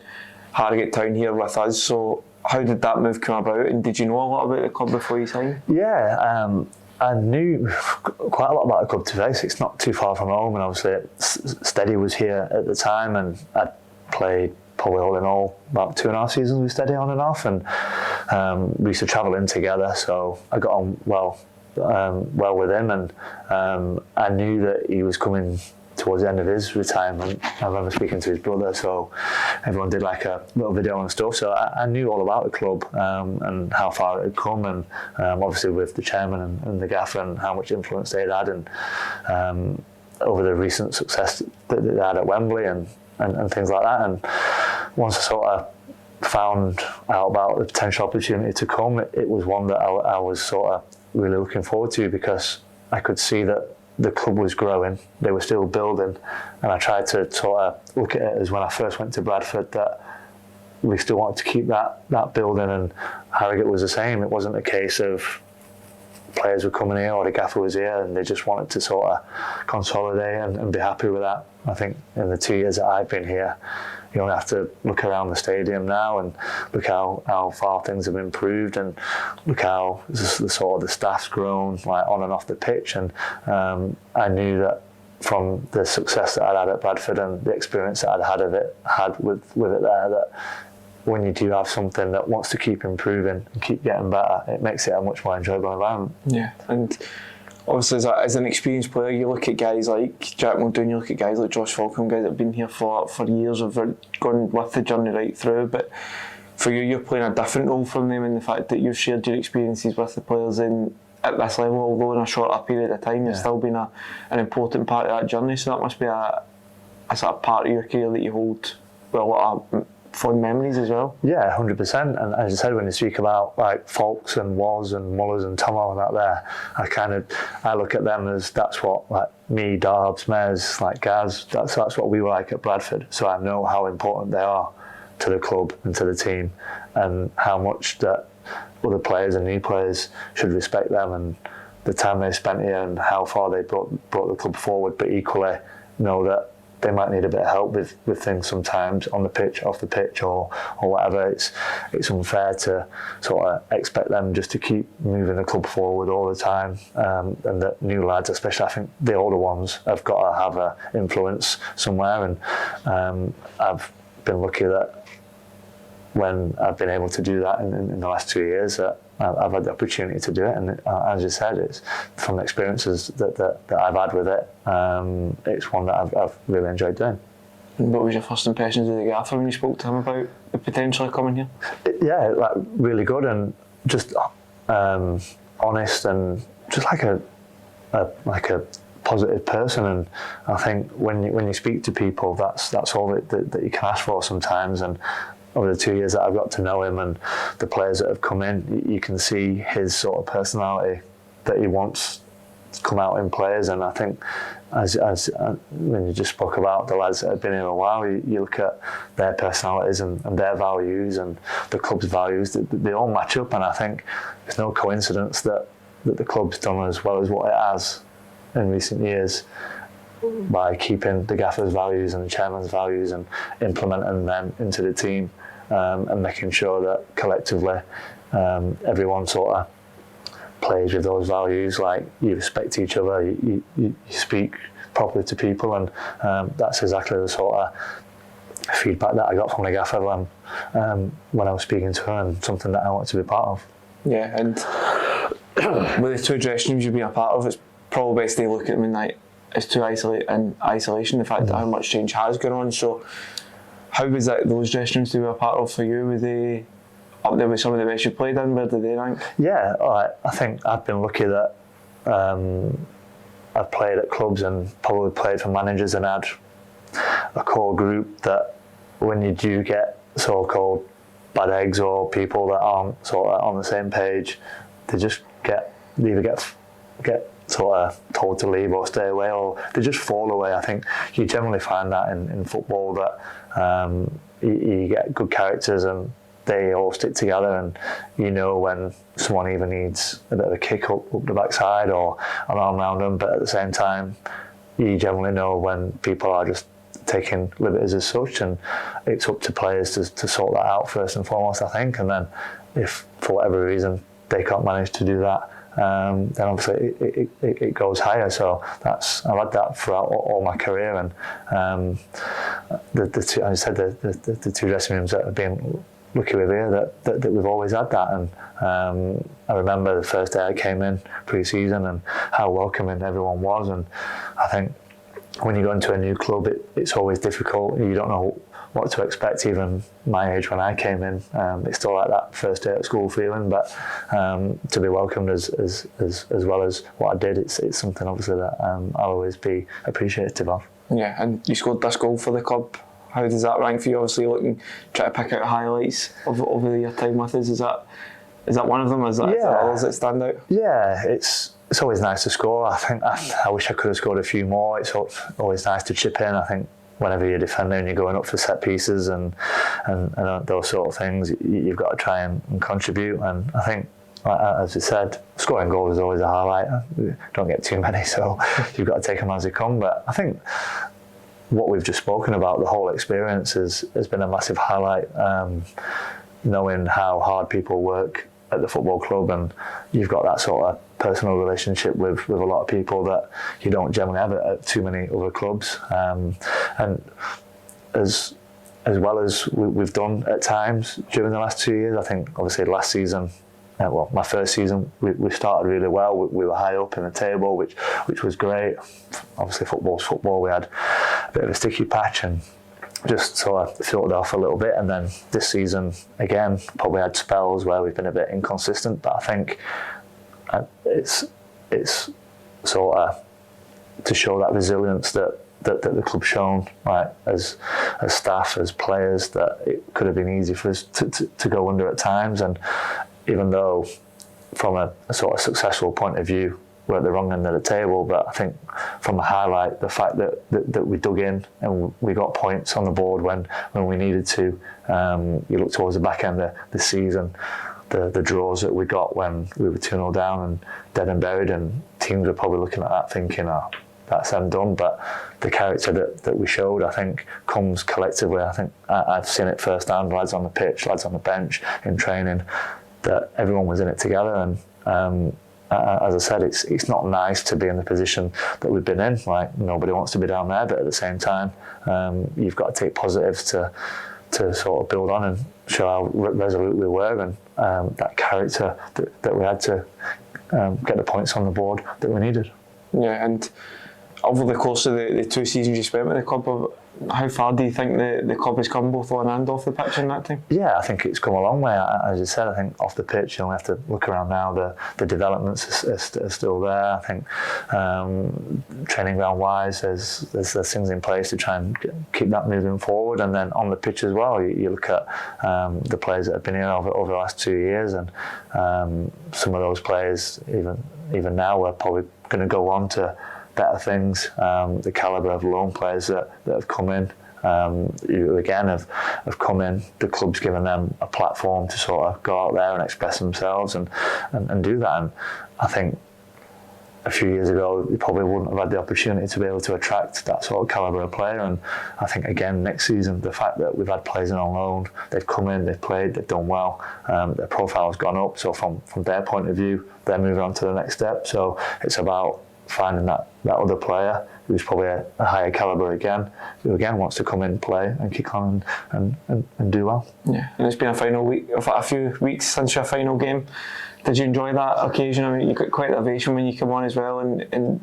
Harrogate Town here with us, so how did that move come about, and did you know a lot about the club before you signed? Yeah, I knew quite a lot about the club, to face. It's not too far from home, and obviously Steady was here at the time, and I'd played probably all in all about 2.5 seasons with Steady on and off, and we used to travel in together, so I got on well with him, and I knew that he was coming towards the end of his retirement, I remember speaking to his brother, so everyone did like a little video and stuff, so I knew all about the club and how far it had come, and obviously with the chairman and the gaffer and how much influence they'd had, and over the recent success that they had at Wembley and things like that. And once I sort of found out about the potential opportunity to come, it was one that I was sort of really looking forward to, because I could see that the club was growing, they were still building, and I tried to sort of look at it as when I first went to Bradford, that we still wanted to keep that building, and Harrogate was the same. It wasn't a case of players were coming here or the gaffer was here and they just wanted to sort of consolidate and be happy with that. I think in the 2 years that I've been here, you only have to look around the stadium now and look how far things have improved, and look how the sort of the staff's grown, like on and off the pitch. And I knew that from the success that I'd had at Bradford and the experience that I'd had with it there, that when you do have something that wants to keep improving and keep getting better, it makes it a much more enjoyable environment. Yeah, and obviously as an experienced player, you look at guys like Jack Muldoon, you look at guys like Josh Falcon, guys that have been here for years, have gone with the journey right through, but for you, you're playing a different role from them in the fact that you've shared your experiences with the players at this level, although in a shorter period of time, you've still been an important part of that journey, so that must be a sort of part of your career that you hold with a lot of fond memories as well. Yeah, 100%. And as I said, when you speak about like Falks and Woz and Mullers and Tomo and that there, I look at them as that's what like me, Darbs, Mez, like Gaz, that's what we were like at Bradford. So I know how important they are to the club and to the team, and how much that other players and new players should respect them and the time they spent here and how far they brought the club forward, but equally know that they might need a bit of help with things sometimes on the pitch, off the pitch, or whatever. It's unfair to sort of expect them just to keep moving the club forward all the time, and the new lads, especially I think the older ones, have got to have an influence somewhere. And I've been lucky that when I've been able to do that in the last 2 years, that I've had the opportunity to do it, and as you said, it's from the experiences that I've had with it. It's one that I've really enjoyed doing. What was your first impressions of the gaffer when you spoke to him about the potential of coming here? Yeah, like really good, and just honest, and just like a positive person. And I think when you speak to people, that's all that you can ask for sometimes. And over the 2 years that I've got to know him and the players that have come in, you can see his sort of personality that he wants to come out in players. And I think as when you just spoke about the lads that have been here a while, you look at their personalities and their values and the club's values, they all match up. And I think it's no coincidence that the club's done as well as what it has in recent years, by keeping the gaffer's values and the chairman's values and implementing them into the team, and making sure that collectively everyone sort of plays with those values, like you respect each other, you speak properly to people, and that's exactly the sort of feedback that I got from the gaffer when I was speaking to her, and something that I want to be part of. Yeah, and with the two dressing rooms you've been a part of, it's probably best to look at them in like it's too isolation, the fact that how much change has gone on. So how was that, those dressing rooms to be a part of for you? Were they up there with some of the best you played in? Where did they rank? Yeah, I think I've been lucky that I've played at clubs and probably played for managers and had a core group that when you do get so-called bad eggs or people that aren't sort of on the same page, they either get sort of told to leave or stay away, or they just fall away. I think you generally find that in football, that you get good characters and they all stick together, and you know when someone even needs a bit of a kick up the backside or an arm around them, but at the same time you generally know when people are just taking liberties as such, and it's up to players to sort that out first and foremost, I think. And then if for whatever reason they can't manage to do that, then obviously it goes higher. So I've had that throughout all my career, and the two, as I said, the two dressing rooms that have been lucky with here, that we've always had that. And I remember the first day I came in pre-season and how welcoming everyone was, and I think when you go into a new club, it's always difficult. You don't know what to expect. Even my age when I came in, it's still like that first day at school feeling. But to be welcomed as well as what I did, it's something obviously that I'll always be appreciative of. Yeah, and you scored this goal for the club. How does that rank for you? Obviously, try to pick out highlights of your time with us. Is that one of them? Is that others that stand out? Yeah, it's always nice to score. I think I wish I could have scored a few more. It's always nice to chip in. I think whenever you're defending and you're going up for set pieces and those sort of things, you've got to try and contribute. And I think, as you said, scoring goals is always a highlight. Don't get too many, so you've got to take them as they come. But I think what we've just spoken about, the whole experience has been a massive highlight. Knowing how hard people work at the football club, and you've got that sort of personal relationship with a lot of people that you don't generally have at too many other clubs. And as well as we've done at times during the last 2 years, I think obviously last season, my first season, we started really well. We were high up in the table, which was great. Obviously football's football. We had a bit of a sticky patch and just sort of filtered off a little bit. And then this season, again, probably had spells where we've been a bit inconsistent, but I think it's sort of to show that resilience that the club's shown, right, as staff, as players, that it could have been easy for us to go under at times. And even though from a sort of successful point of view, we're at the wrong end of the table, but I think from a highlight, the fact that we dug in and we got points on the board when we needed to. You look towards the back end of the season, the draws that we got when we were 2-0 down and dead and buried, and teams were probably looking at that thinking, that's them done. But the character that we showed, I think, comes collectively. I think I've seen it firsthand, lads on the pitch, lads on the bench, in training, that everyone was in it together. And as I said, it's not nice to be in the position that we've been in. Like, nobody wants to be down there, but at the same time, you've got to take positives to sort of build on and show how resolute we were, and that character that we had to get the points on the board that we needed. Yeah, and over the course of the 2 seasons you spent with the club, how far do you think the club has come both on and off the pitch in that time? Yeah, I think it's come a long way. As you said, I think off the pitch you only have to look around now. The developments are still there. I think training ground wise, there's things in place to try and keep that moving forward. And then on the pitch as well, you look at the players that have been here over the last 2 years, and some of those players even now are probably going to go on to better things. The calibre of loan players that have come in, you again have come in. The club's given them a platform to sort of go out there and express themselves and do that. And I think a few years ago, you probably wouldn't have had the opportunity to be able to attract that sort of calibre of player. And I think again next season, the fact that we've had players in on loan, they've come in, they've played, they've done well, their profile's gone up. So from their point of view, they're moving on to the next step. So it's about finding that other player who's probably a higher calibre again, who again wants to come in, play and kick on and do well. Yeah, and it's been a few weeks since your final game. Did you enjoy that occasion? I mean, you got quite the ovation when you came on as well, and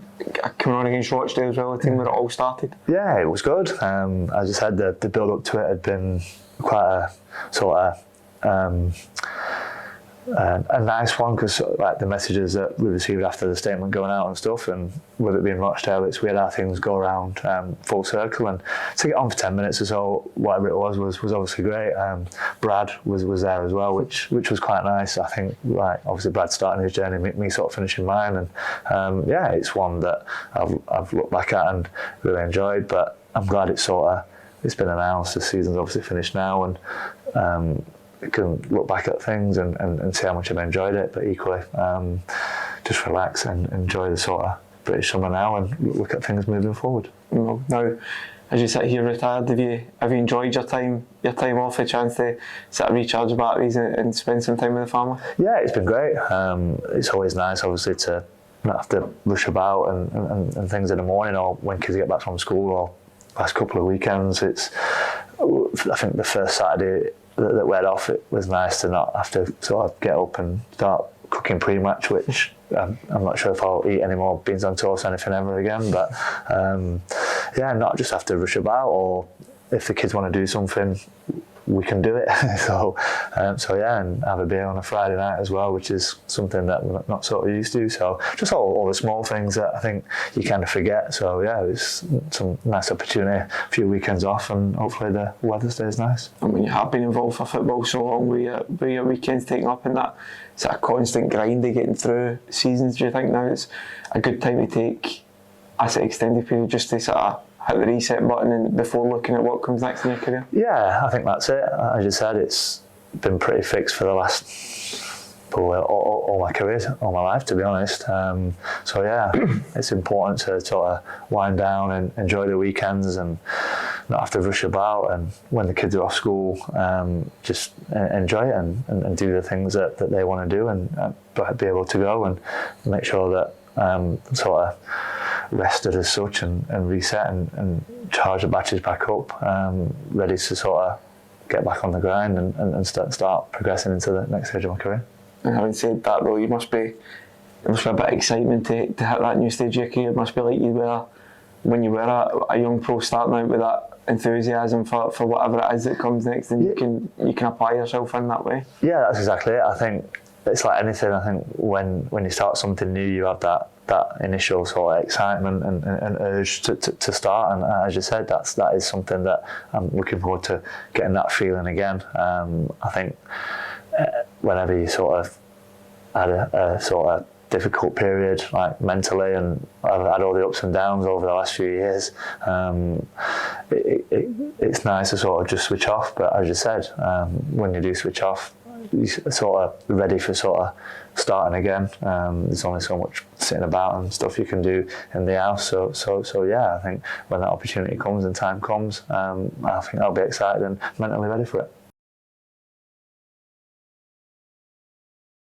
coming on against Rochdale as well, the team where it all started. Yeah, it was good. As I said, the build up to it had been quite a sort of a nice one, because like the messages that we received after the statement going out and stuff, and with it being Rochdale, we had our things go around full circle, and to get on for 10 minutes or so, whatever it was obviously great. Brad was there as well, which was quite nice. I think, like, obviously Brad starting his journey, me sort of finishing mine, and yeah, it's one that I've looked back at and really enjoyed. But I'm glad it's been announced. The season's obviously finished now, and can look back at things and see how much I've enjoyed it, but equally just relax and enjoy the sort of British summer now and look at things moving forward. Well, now, as you sit here retired, have you enjoyed your time off, a chance to sit and recharge batteries and spend some time with the family? Yeah, it's been great. It's always nice, obviously, to not have to rush about and things in the morning, or when kids get back from school, or last couple of weekends. I think the first Saturday that we had off, it was nice to not have to sort of get up and start cooking pre-match, which I'm not sure if I'll eat any more beans on toast or anything ever again, but yeah, not just have to rush about, or if the kids want to do something, we can do it. so yeah, and have a beer on a Friday night as well, which is something that we're not sort of used to. So just all the small things that I think you kind of forget. So yeah, it's some nice opportunity, a few weekends off, and hopefully the weather stays nice. And when you have been involved for football so long, with your weekends taken up in that sort of constant grind of getting through seasons, do you think now it's a good time to take a sort of extended period just to sort of hit the reset button and before looking at what comes next in your career? Yeah, I think that's it. As you said, it's been pretty fixed for the last probably all my career, all my life, to be honest. So yeah, it's important to sort of wind down and enjoy the weekends and not have to rush about. And when the kids are off school, just enjoy it and do the things that they want to do, and be able to go and make sure that sort of rested as such, and reset and charge the batteries back up, ready to sort of get back on the grind and start progressing into the next stage of my career. And having said that though, there must be a bit of excitement to hit that new stage of your career. It must be like you were when you were a young pro starting out, with that enthusiasm for whatever it is that comes next, and you can apply yourself in that way. Yeah, that's exactly it. I think it's like anything. I think when you start something new, you have that initial sort of excitement and urge to start, and as you said, that is something that I'm looking forward to getting that feeling again. I think whenever you sort of had a sort of difficult period, like mentally, and I've had all the ups and downs over the last few years, it's nice to sort of just switch off. But as you said, when you do switch off, you're sort of ready for sort of starting again. There's only so much sitting about and stuff you can do in the house. So yeah, I think when that opportunity comes and time comes, I think I'll be excited and mentally ready for it.